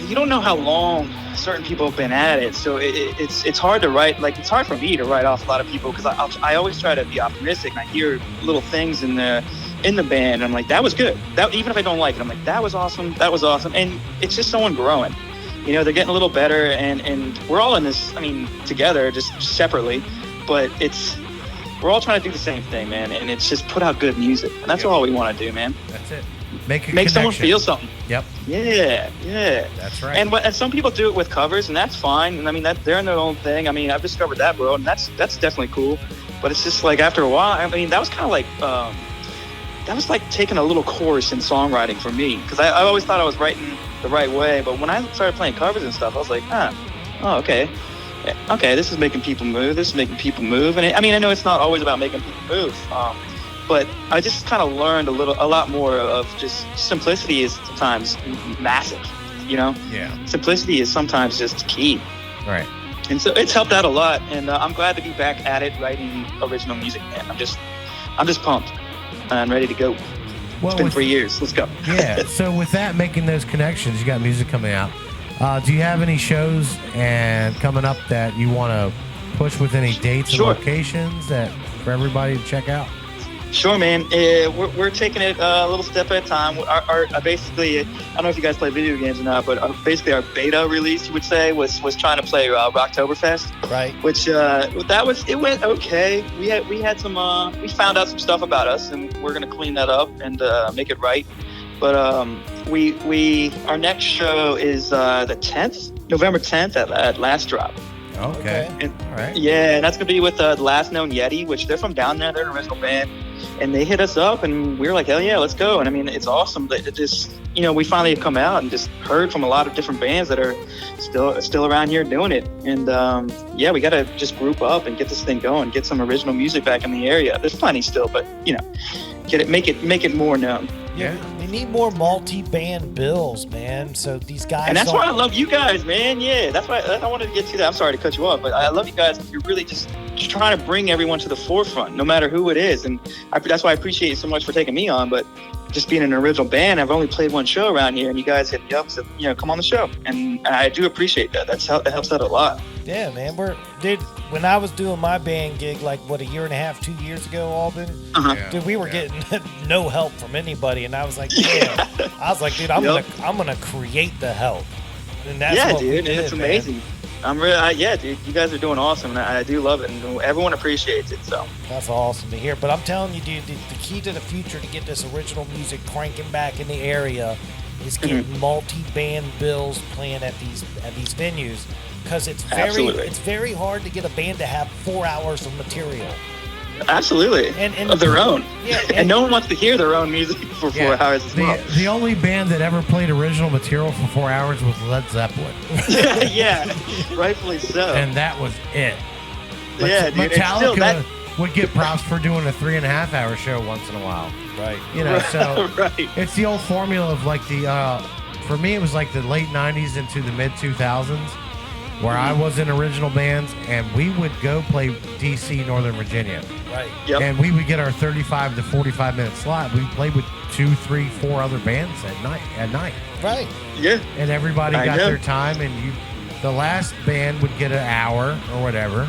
You don't know how long certain people have been at it, so it's hard to write. Like, it's hard for me to write off a lot of people because I always try to be optimistic, and I hear little things in the band, and I'm like, that was good. That, even if I don't like it, I'm like, that was awesome, and it's just someone growing. They're getting a little better, and we're all in this, together, just separately, but we're all trying to do the same thing, man, and it's just put out good music, and that's all we want to do, man. That's it. Make someone feel something. Yep. Yeah. That's right. And some people do it with covers, and that's fine, and that they're in their own thing. I've discovered that world, and that's definitely cool, but it's just like after a while, that was kind of like, that was like taking a little course in songwriting for me, because I always thought I was writing the right way, but when I started playing covers and stuff, I was like, okay, this is making people move, and I know it's not always about making people move, but I just kind of learned a lot more of just simplicity is sometimes massive, Yeah. Simplicity is sometimes just key. Right. And so it's helped out a lot, and I'm glad to be back at it, writing original music, man. I'm just pumped and ready to go. Well, it's been 3 years. Let's go. Yeah. So with that, making those connections, you got music coming out. Do you have any shows coming up that you want to push with any dates and locations for everybody to check out? Sure, man. We're taking it a little step at a time. Our basically, I don't know if you guys play video games or not, but basically our beta release, you would say, was trying to play Rocktoberfest. Right. Which it went okay. We had some we found out some stuff about us, and we're gonna clean that up and make it right. But our next show is the 10th, November 10th at Last Drop. Okay. And, all right. Yeah, and that's gonna be with the Last Known Yeti, which they're from down there. They're an original band, and they hit us up, and we were like, hell yeah, let's go. And I mean, it's awesome that it just, we finally have come out and just heard from a lot of different bands that are still around here doing it. And yeah, we gotta just group up and get this thing going, get some original music back in the area. There's plenty still, but make it more known. Yeah, we need more multi-band bills, man. So these guys. And that's why I love you guys, man. Yeah, that's why I wanted to get to that. I'm sorry to cut you off, but I love you guys. You're really just trying to bring everyone to the forefront, no matter who it is. And that's why I appreciate you so much for taking me on. But just being an original band, I've only played one show around here, and you guys hit me up, said, come on the show. And I do appreciate that. That helps out a lot. Yeah, man. When I was doing my band gig, like a year and a half, 2 years ago, Alden, dude, we were getting no help from anybody, and I was like, yeah. I was like, dude, I'm gonna create the help, and that's what dude, we did, and it's amazing. I'm really, dude, you guys are doing awesome, and I do love it, and everyone appreciates it. So that's awesome to hear. But I'm telling you, dude, the key to the future to get this original music cranking back in the area is getting multi-band bills playing at these venues. Because it's very hard to get a band to have 4 hours of material. Absolutely, and of their own. Yeah, and no one wants to hear their own music for 4 hours as well. The only band that ever played original material for 4 hours was Led Zeppelin. Yeah, rightfully so. And that was it. Yeah, dude. Metallica would get props for doing a 3.5 hour show once in a while. Right. So right. It's the old formula of for me, it was like the late 90s into the mid 2000s. Where I was in original bands, and we would go play DC, Northern Virginia. Right. Yep. And we would get our 35 to 45 minute slot. We played with 2, 3, 4 other bands at night. Right. Yeah. And everybody got their time, and the last band would get an hour or whatever.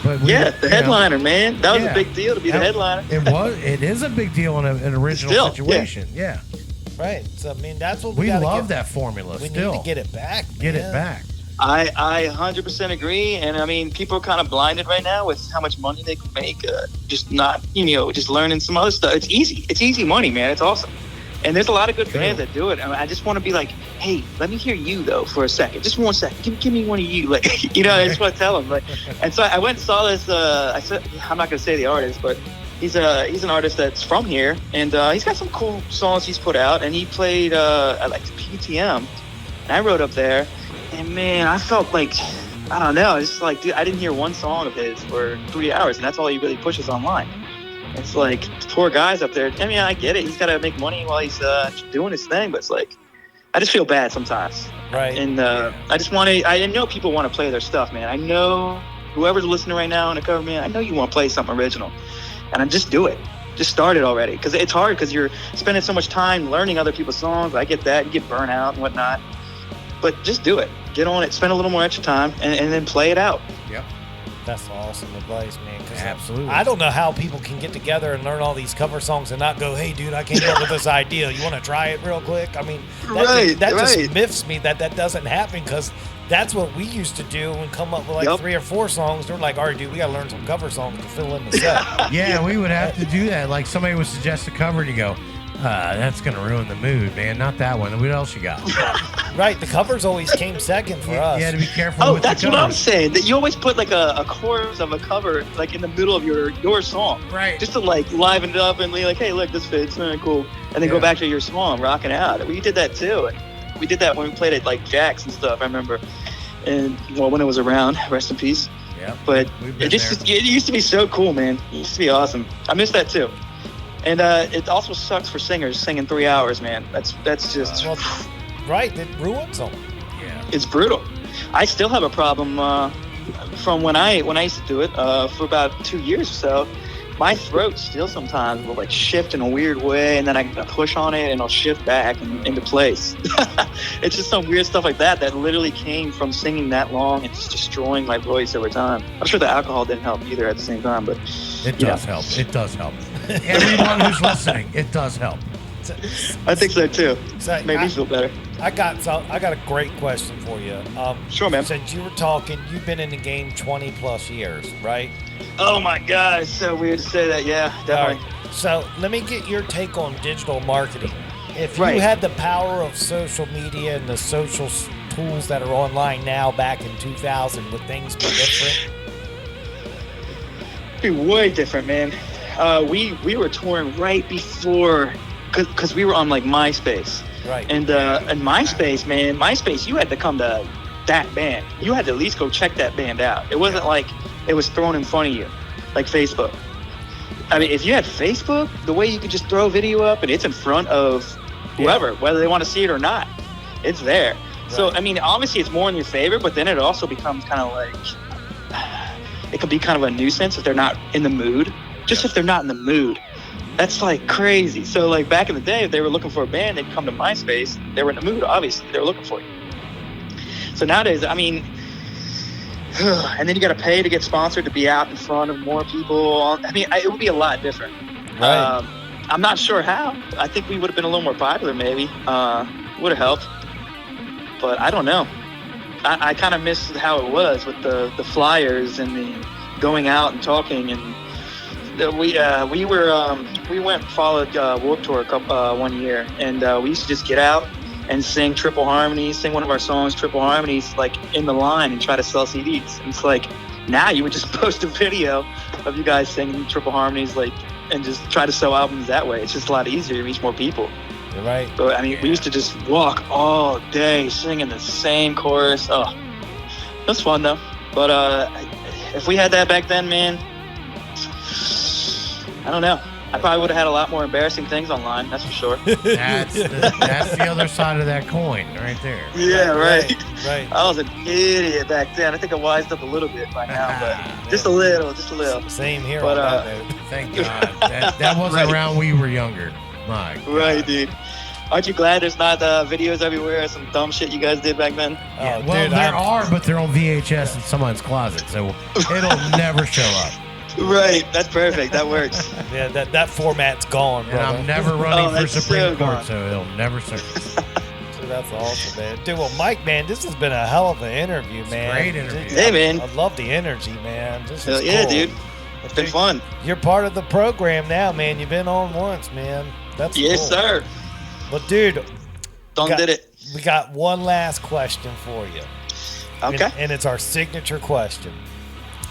But the headliner, man. That was a big deal to be the headliner. It is a big deal in an original situation. Yeah. Right. So I mean, that's what we love that formula. We need to get it back. Get it back. I 100% agree, and I mean, people are kind of blinded right now with how much money they can make, just not, just learning some other stuff. It's easy money, man. It's awesome, and there's a lot of good bands that do it. I just want to be like, hey, let me hear you though for a second, just 1 second. Give me one of you, like, I just want to tell them, and so I went and saw this. I'm not gonna say the artist, but he's an artist that's from here, and he's got some cool songs he's put out, and he played at PTM, and I rode up there. And man, I felt like, I don't know, it's like, dude, I didn't hear one song of his for 3 hours, and that's all he really pushes online. It's like, poor guy's up there. I mean, I get it. He's got to make money while he's doing his thing, but it's like, I just feel bad sometimes. Right. And I know people want to play their stuff, man. I know whoever's listening right now in the cover, man, I know you want to play something original. And I just do it. Just start it already. Because it's hard because you're spending so much time learning other people's songs. I get that. You get burnt out and whatnot. But just do it. Get on it. Spend a little more extra time, and then play it out. Yep. That's awesome advice, man. Absolutely. I don't know how people can get together and learn all these cover songs and not go, hey, dude, I came up with this idea. You want to try it real quick? I mean, that just miffs me that doesn't happen, because that's what we used to do and come up with 3 or 4 songs. They're like, all right, dude, we got to learn some cover songs to fill in the set. Yeah, we would have to do that. Like, somebody would suggest a cover, and you go, that's going to ruin the mood, man. Not that one. What else you got? Right. The covers always came second for us. You had to be careful with that's the what I'm saying. That you always put like a chorus of a cover like in the middle of your song. Right. Just to like liven it up and be like, hey, look, this fits. Cool. And then go back to your song, rocking out. We did that too. And we did that when we played at like Jack's and stuff, I remember. And when it was around, rest in peace. Yeah. But it used to be so cool, man. It used to be awesome. I miss that too. And it also sucks for singers singing 3 hours, man. That's just right. It ruins them. Yeah, it's brutal. I still have a problem from when I used to do it for about 2 years or so. My throat still sometimes will like shift in a weird way, and then I push on it and it'll shift back into place. It's just some weird stuff like that literally came from singing that long and just destroying my voice over time. I'm sure the alcohol didn't help either at the same time, but it does help. It does help. Everyone who's listening, it does help. I think so too. Made me feel better. I got a great question for you. Sure, man. Since you were talking, you've been in the game 20 plus years, right? Oh my God, it's so weird to say that. Yeah, definitely. Right. So let me get your take on digital marketing. If you had the power of social media and the social tools that are online now back in 2000, would things be different? Be way different, man. We were touring right before, because we were on like MySpace. Right. And MySpace, man, you had to come to that band. You had to at least go check that band out. It wasn't like it was thrown in front of you, like Facebook. I mean, if you had Facebook, the way you could just throw a video up and it's in front of whoever, whether they want to see it or not, it's there. Right. So, I mean, obviously it's more in your favor, but then it also becomes kind of like, it could be kind of a nuisance if they're not in the mood. Just if they're not in the mood. That's like crazy. So like back in the day, if they were looking for a band, they'd come to MySpace. They were in the mood, obviously. They were looking for you. So nowadays, I mean, and then you got to pay to get sponsored to be out in front of more people. I mean, it would be a lot different. Right. I'm not sure how. I think we would have been a little more popular, maybe. Would have helped. But I don't know. I kind of miss how it was with the flyers and the going out and talking. And we went and followed Warped Tour one year, and we used to just get out and sing triple harmonies, sing one of our songs, triple harmonies, like in the line and try to sell CDs. And it's like, now you would just post a video of you guys singing triple harmonies, like, and just try to sell albums that way. It's just a lot easier to reach more people. You're right. But I mean, we used to just walk all day singing the same chorus. Oh, that's fun though. But if we had that back then, man, I don't know. I probably would have had a lot more embarrassing things online, that's for sure. That's the other side of that coin right there. Yeah, right. I was an idiot back then. I think I wised up a little bit by now, but just a little. Same here. But thank God. That wasn't around when we were younger. My God. Right, dude. Aren't you glad there's not videos everywhere of some dumb shit you guys did back then? Yeah, well, there are, but they're on VHS in someone's closet, so it'll never show up. Right, that's perfect. That works. Yeah, that format's gone, bro. And I'm never running for Supreme Court, so it'll never surface. That's awesome, man. Dude, well, Mike, man, this has been a hell of an interview, man. Great interview. Hey, man. I love the energy, man. This is yeah, cool. dude. It's been fun. You're part of the program now, man. You've been on once, man. That's yes, cool. sir. But, dude, did it. We got one last question for you. Okay. And it's our signature question.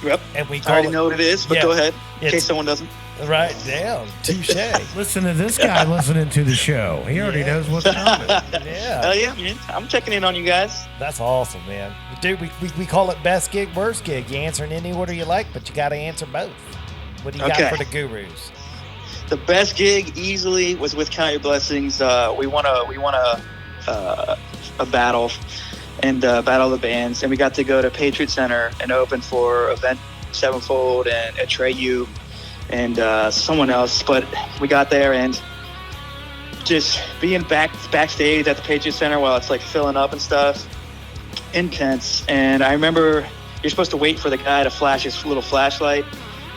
Yep. And we I already know what it is, but go ahead in case someone doesn't. Right. Damn. Touche. Listen to this guy listening to the show. He already knows what's coming. Yeah. Hell yeah, man. I'm checking in on you guys. That's awesome, man. Dude, we call it best gig, worst gig. You answer in any order you like, but you got to answer both. What do you got for the gurus? The best gig easily was with Count Your Blessings. We won a battle. And Battle of the Bands, and we got to go to Patriot Center and open for Avenged Sevenfold and Atreyu and someone else. But we got there and just being backstage at the Patriot Center while it's like filling up and stuff, intense. And I remember you're supposed to wait for the guy to flash his little flashlight,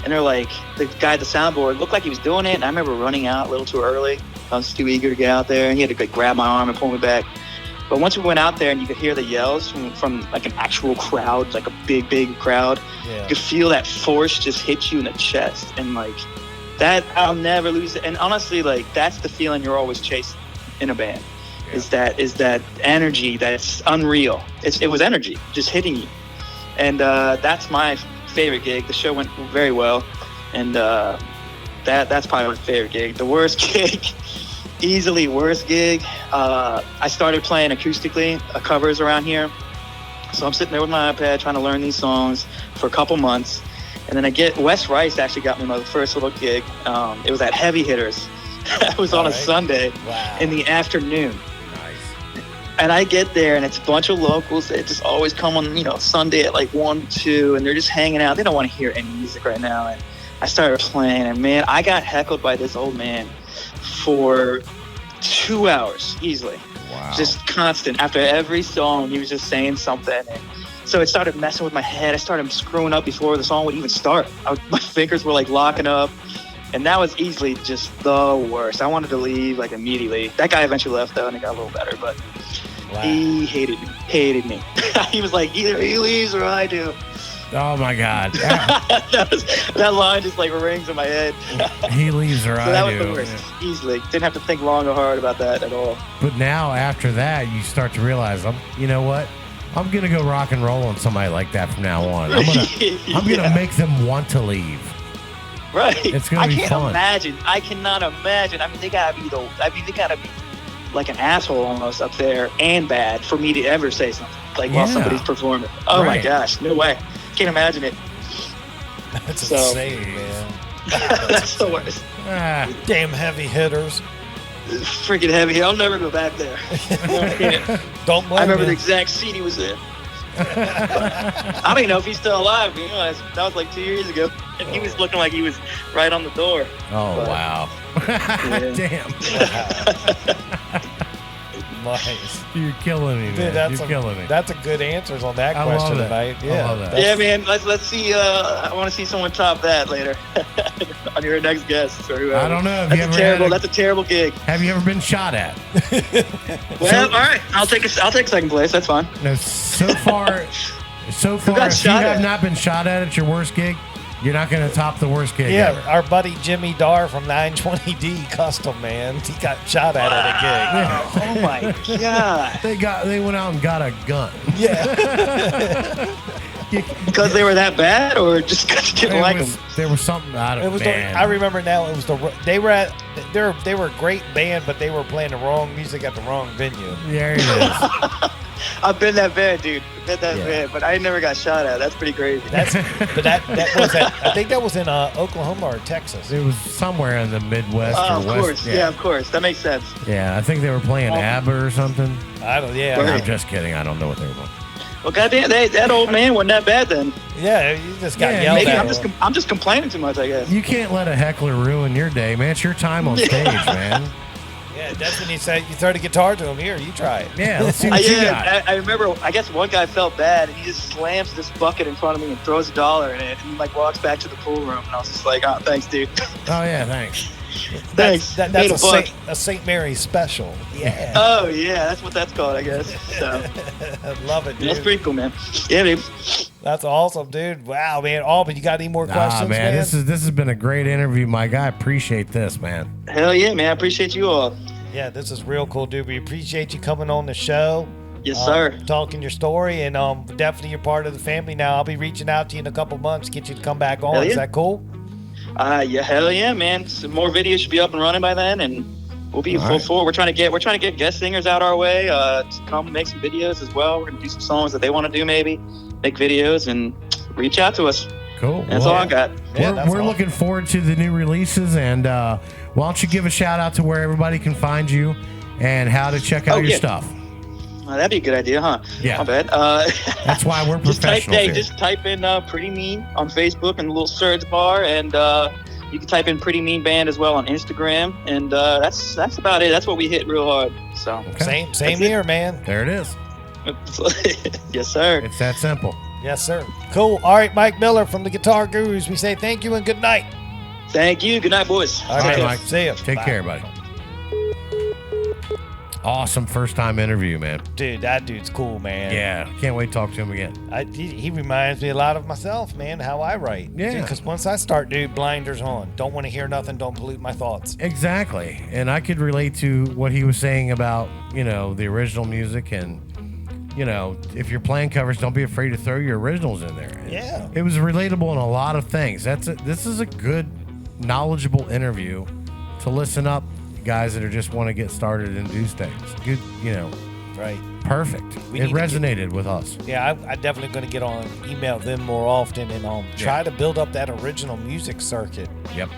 and they're like, the guy at the soundboard looked like he was doing it, and I remember running out a little too early. I was too eager to get out there, and he had to like grab my arm and pull me back. But once we went out there and you could hear the yells from like an actual crowd, like a big crowd, you could feel that force just hit you in the chest. And like that, I'll never lose it. And honestly, like that's the feeling you're always chasing in a band, is that energy that's unreal. It was energy just hitting you. And that's my favorite gig. The show went very well. And that's probably my favorite gig. The worst gig, easily worst gig. I started playing acoustically covers around here. So I'm sitting there with my iPad trying to learn these songs for a couple months. And then Wes Rice actually got me my first little gig. It was at Heavy Hitters. It was on a Sunday in the afternoon. Nice. And I get there and it's a bunch of locals that just always come on, Sunday at like 1, 2, and they're just hanging out. They don't want to hear any music right now. And I started playing, and man, I got heckled by this old man for 2 hours easily. Wow. Just constant. After every song, he was just saying something. And so it started messing with my head. I started screwing up before the song would even start. My fingers were like locking up. And that was easily just the worst. I wanted to leave like immediately. That guy eventually left though, and it got a little better, but he hated me. He was like, either he leaves or I do. Oh my God. that line just like rings in my head. He leaves her. So that was the worst. Easily. Didn't have to think long or hard about that at all. But now after that, you start to realize, you know what? I'm gonna go rock and roll on somebody like that from now on. I'm gonna make them want to leave. Right. It's gonna be fun. I cannot imagine. I mean, they gotta be like an asshole almost up there and bad for me to ever say something while somebody's performing. Oh my gosh, no way. Can't imagine it. That's insane, man. That's the worst. Damn heavy hitters. Freaking heavy. I'll never go back there. Don't blame I remember me. the exact seat he was in. I don't even know if he's still alive. You know, that was like 2 years ago, and he was looking like he was right on the door. Oh wow! Damn. Nice. You're killing me, man. Dude, You're killing me. That's a good answers on that question tonight. Yeah, I love that. Yeah, man. Let's see. I want to see someone top that later on your next guest or whoever. I don't know. That's a terrible gig. Have you ever been shot at? Well, all right. I'll take second place. That's fine. No. So far, if you have not been shot at your worst gig, you're not going to top the worst gig ever. Our buddy Jimmy Dar from 920D Custom, man, he got shot at a gig. Oh my god! They went out and got a gun. Yeah. Because they were that bad, or just because you didn't like them? There was something out of it. I remember now. It was they were a great band, but they were playing the wrong music at the wrong venue. There it is. I've been that bad, dude. Bad, but I never got shot at. That's pretty crazy. That was I think that was in Oklahoma or Texas. It was somewhere in the Midwest or of West. Course. Yeah, of course. That makes sense. Yeah, I think they were playing ABBA or something. I don't. Yeah, I'm just kidding. I don't know what they were doing. Well, goddamn, that old man wasn't that bad then. Yeah, you just got yelled maybe at. I'm just complaining too much, I guess. You can't let a heckler ruin your day, man. It's your time on stage, man. Yeah, that's when you said you throw the guitar to him. Here, you try it. Yeah, let's see what you got. I remember, I guess one guy felt bad, and he just slams this bucket in front of me and throws $1 in it, and he walks back to the pool room, and I was just like, oh, thanks, dude. Oh, yeah, thanks. Thanks. That's a St. Mary's special. Yeah. Oh, yeah, that's what that's called, I guess. So. Love it, dude. That's pretty cool, man. Yeah, dude. That's awesome, dude. Wow, man. But you got any more questions, man? This has been a great interview, Mike. I appreciate this, man. Hell yeah, man. I appreciate you all. Yeah, this is real cool, dude. We appreciate you coming on the show. Yes, sir. Talking your story, and definitely you're part of the family now. I'll be reaching out to you in a couple months, get you to come back on. Hell yeah. Is that cool? Yeah, hell yeah, man. Some more videos should be up and running by then, and we'll be full forward. We're trying to get guest singers out our way to come make some videos as well. We're gonna do some songs that they want to do, maybe make videos and reach out to us. Cool. That's all I got. We're looking forward to the new releases, and why don't you give a shout out to where everybody can find you and how to check out your stuff. That'd be a good idea, huh? Yeah. My bad. That's why we're professionals here. Just type in Pretty Mean on Facebook in the little search bar, and you can type in Pretty Mean Band as well on Instagram, and that's about it. That's what we hit real hard. So Same here, man. There it is. Yes, sir. It's that simple. Yes, sir. Cool. All right, Mike Miller from the Guitar Gurus. We say thank you and good night. Thank you. Good night, boys. All right, Mike. See you. Take care, buddy. Awesome first time interview, man. Dude, that dude's cool, man. Yeah, can't wait to talk to him again. He reminds me a lot of myself, man, how I write. Yeah. Because once I start, dude, blinders on. Don't want to hear nothing. Don't pollute my thoughts. Exactly. And I could relate to what he was saying about, the original music and, if you're playing covers, don't be afraid to throw your originals in there. Yeah. It was relatable in a lot of things. This is a good, knowledgeable interview to listen up. Guys that just want to get started and do things. Good, Right. Perfect. It resonated with us. Yeah, I definitely going to get on, email them more often, and try to build up that original music circuit. Yep.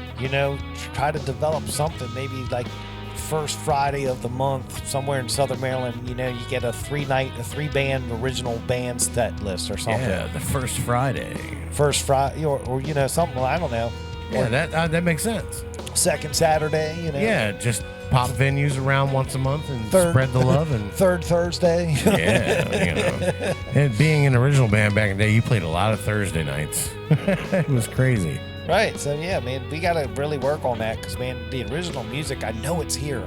Try to develop something, maybe like first Friday of the month somewhere in Southern Maryland. You get a 3-band original band set list or something. Yeah, the first Friday. First Friday, or something. I don't know. Yeah, that makes sense. Second Saturday, Yeah, just pop venues around once a month and spread the love. And third Thursday. Yeah, And being an original band back in the day, you played a lot of Thursday nights. It was crazy. Right. So yeah, man, we got to really work on that because, man, the original music, I know it's here.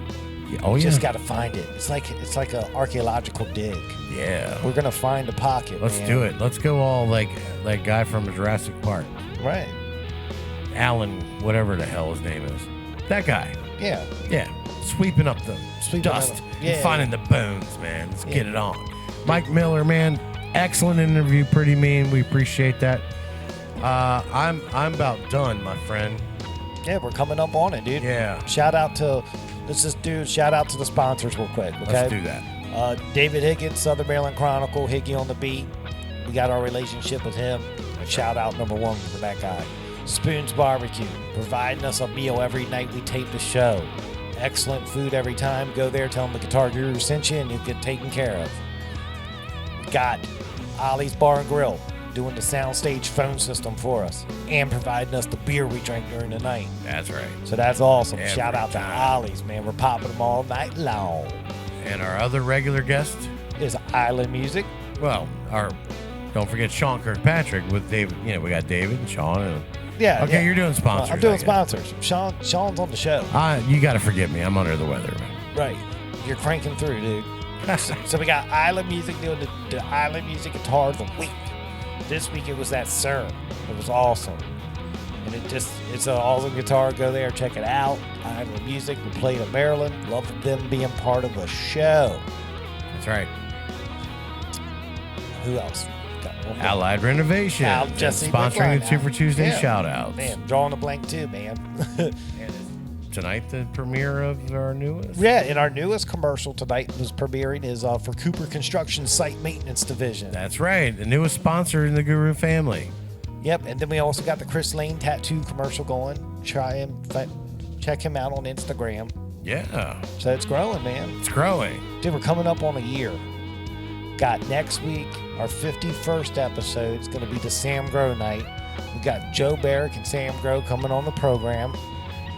Oh, You yeah. just got to find it. It's like an archaeological dig. Yeah. We're gonna find a pocket. Let's man. do it. Let's go all like that guy from Jurassic Park. Right. Alan, whatever the hell his name is. That guy. Yeah. Yeah. Sweeping up the dust Yeah. and finding the bones, man. Let's Yeah. get it on. Mike Miller, man. Excellent interview. Pretty mean. We appreciate that. I'm about done, my friend. Yeah, we're coming up on it, dude. Yeah. Shout out to shout out to the sponsors real quick. Okay. Let's do that. David Higgins, Southern Maryland Chronicle, Higgy on the beat. We got our relationship with him. Shout out number one for that guy. Spoons Barbecue, providing us a meal every night we tape the show. Excellent food every time. Go there, tell them the Guitar Guru sent you, and you'll get taken care of. We got Ollie's Bar and Grill, doing the soundstage phone system for us and providing us the beer we drank during the night. That's right. So that's awesome. Every Shout out time. to Ollie's, man. We're popping them all night long. And our other regular guest Is Island Music. Well, don't forget Sean Kirkpatrick with David. You know, we got David and Sean. And, Yeah. okay, yeah. you're doing sponsors. I'm doing I guess. sponsors. Sean's on the show. You got to forgive me. I'm under the weather. Right. You're cranking through, dude. So we got Island Music doing the Island Music Guitar of the Week. This week it was that Sir. It was awesome. And it's an awesome guitar. Go there, check it out. Island Music. We played in Maryland. Love them being part of the show. That's right. Who else? Got one more. Allied Renovations. Al, Jesse Sponsoring Wickline. the Two for Tuesday Yeah. shout outs. Man, drawing a blank too, man. Tonight, the premiere of our newest. Yeah, and our newest commercial tonight was premiering is for Cooper Construction Site Maintenance Division. That's right. The newest sponsor in the Guru family. Yep, and then we also got the Chris Lane tattoo commercial going. Check him out on Instagram. Yeah. So it's growing, man. It's growing. Dude, we're coming up on a year. Got next week, our 51st episode. It's going to be the Sam Grow night. We got Joe Barrick and Sam Grow coming on the program.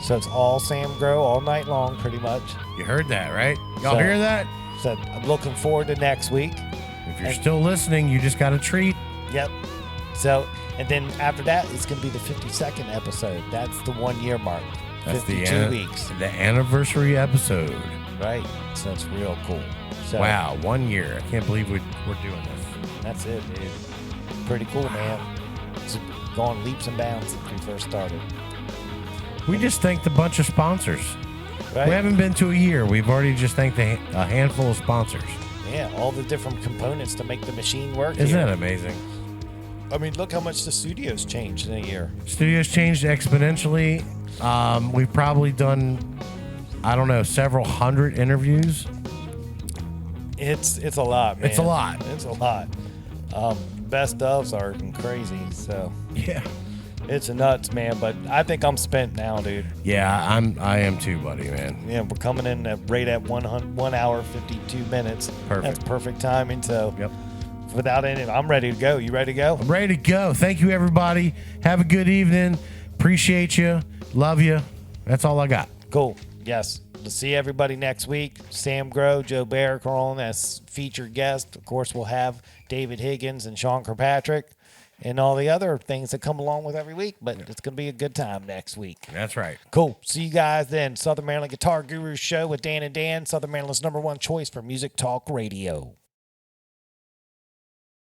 So it's all Sam Grow all night long, pretty much. You heard that, right? Y'all hear that? So I'm looking forward to next week. If you're still listening, you just got a treat. Yep. So, and then after that, it's going to be the 52nd episode. That's the 1 year mark. That's 52 weeks. The anniversary episode. Right. So that's real cool. So, Wow, 1 year. I can't believe we're doing this. That's it, dude. Pretty cool, man. It's gone leaps and bounds since we first started. We just thanked a bunch of sponsors. Right? We haven't been to a year. We've already just thanked a handful of sponsors. Yeah, all the different components to make the machine work. Isn't here. that amazing? I mean, look how much the studio's changed in a year. Studio's changed exponentially. We've probably done, I don't know, several hundred interviews. It's a lot, man. It's a lot. It's a lot. Best ofs are crazy, so Yeah. it's nuts, man. But I think I'm spent now, dude. Yeah, I am too, buddy, man. Yeah, we're coming in right at 1 hour 52 minutes. Perfect. That's perfect timing. So Yep. without any, I'm ready to go. You ready to go? I'm ready to go. Thank you, everybody. Have a good evening. Appreciate you. Love you. That's all I got. Cool. Yes. We'll see everybody next week. Sam Grow, Joe Barrick are on as featured guest. Of course, we'll have David Higgins and Sean Kirkpatrick and all the other things that come along with every week. But it's going to be a good time next week. That's right. Cool. See you guys then. Southern Maryland Guitar Guru Show with Dan and Dan, Southern Maryland's #1 choice for music talk radio.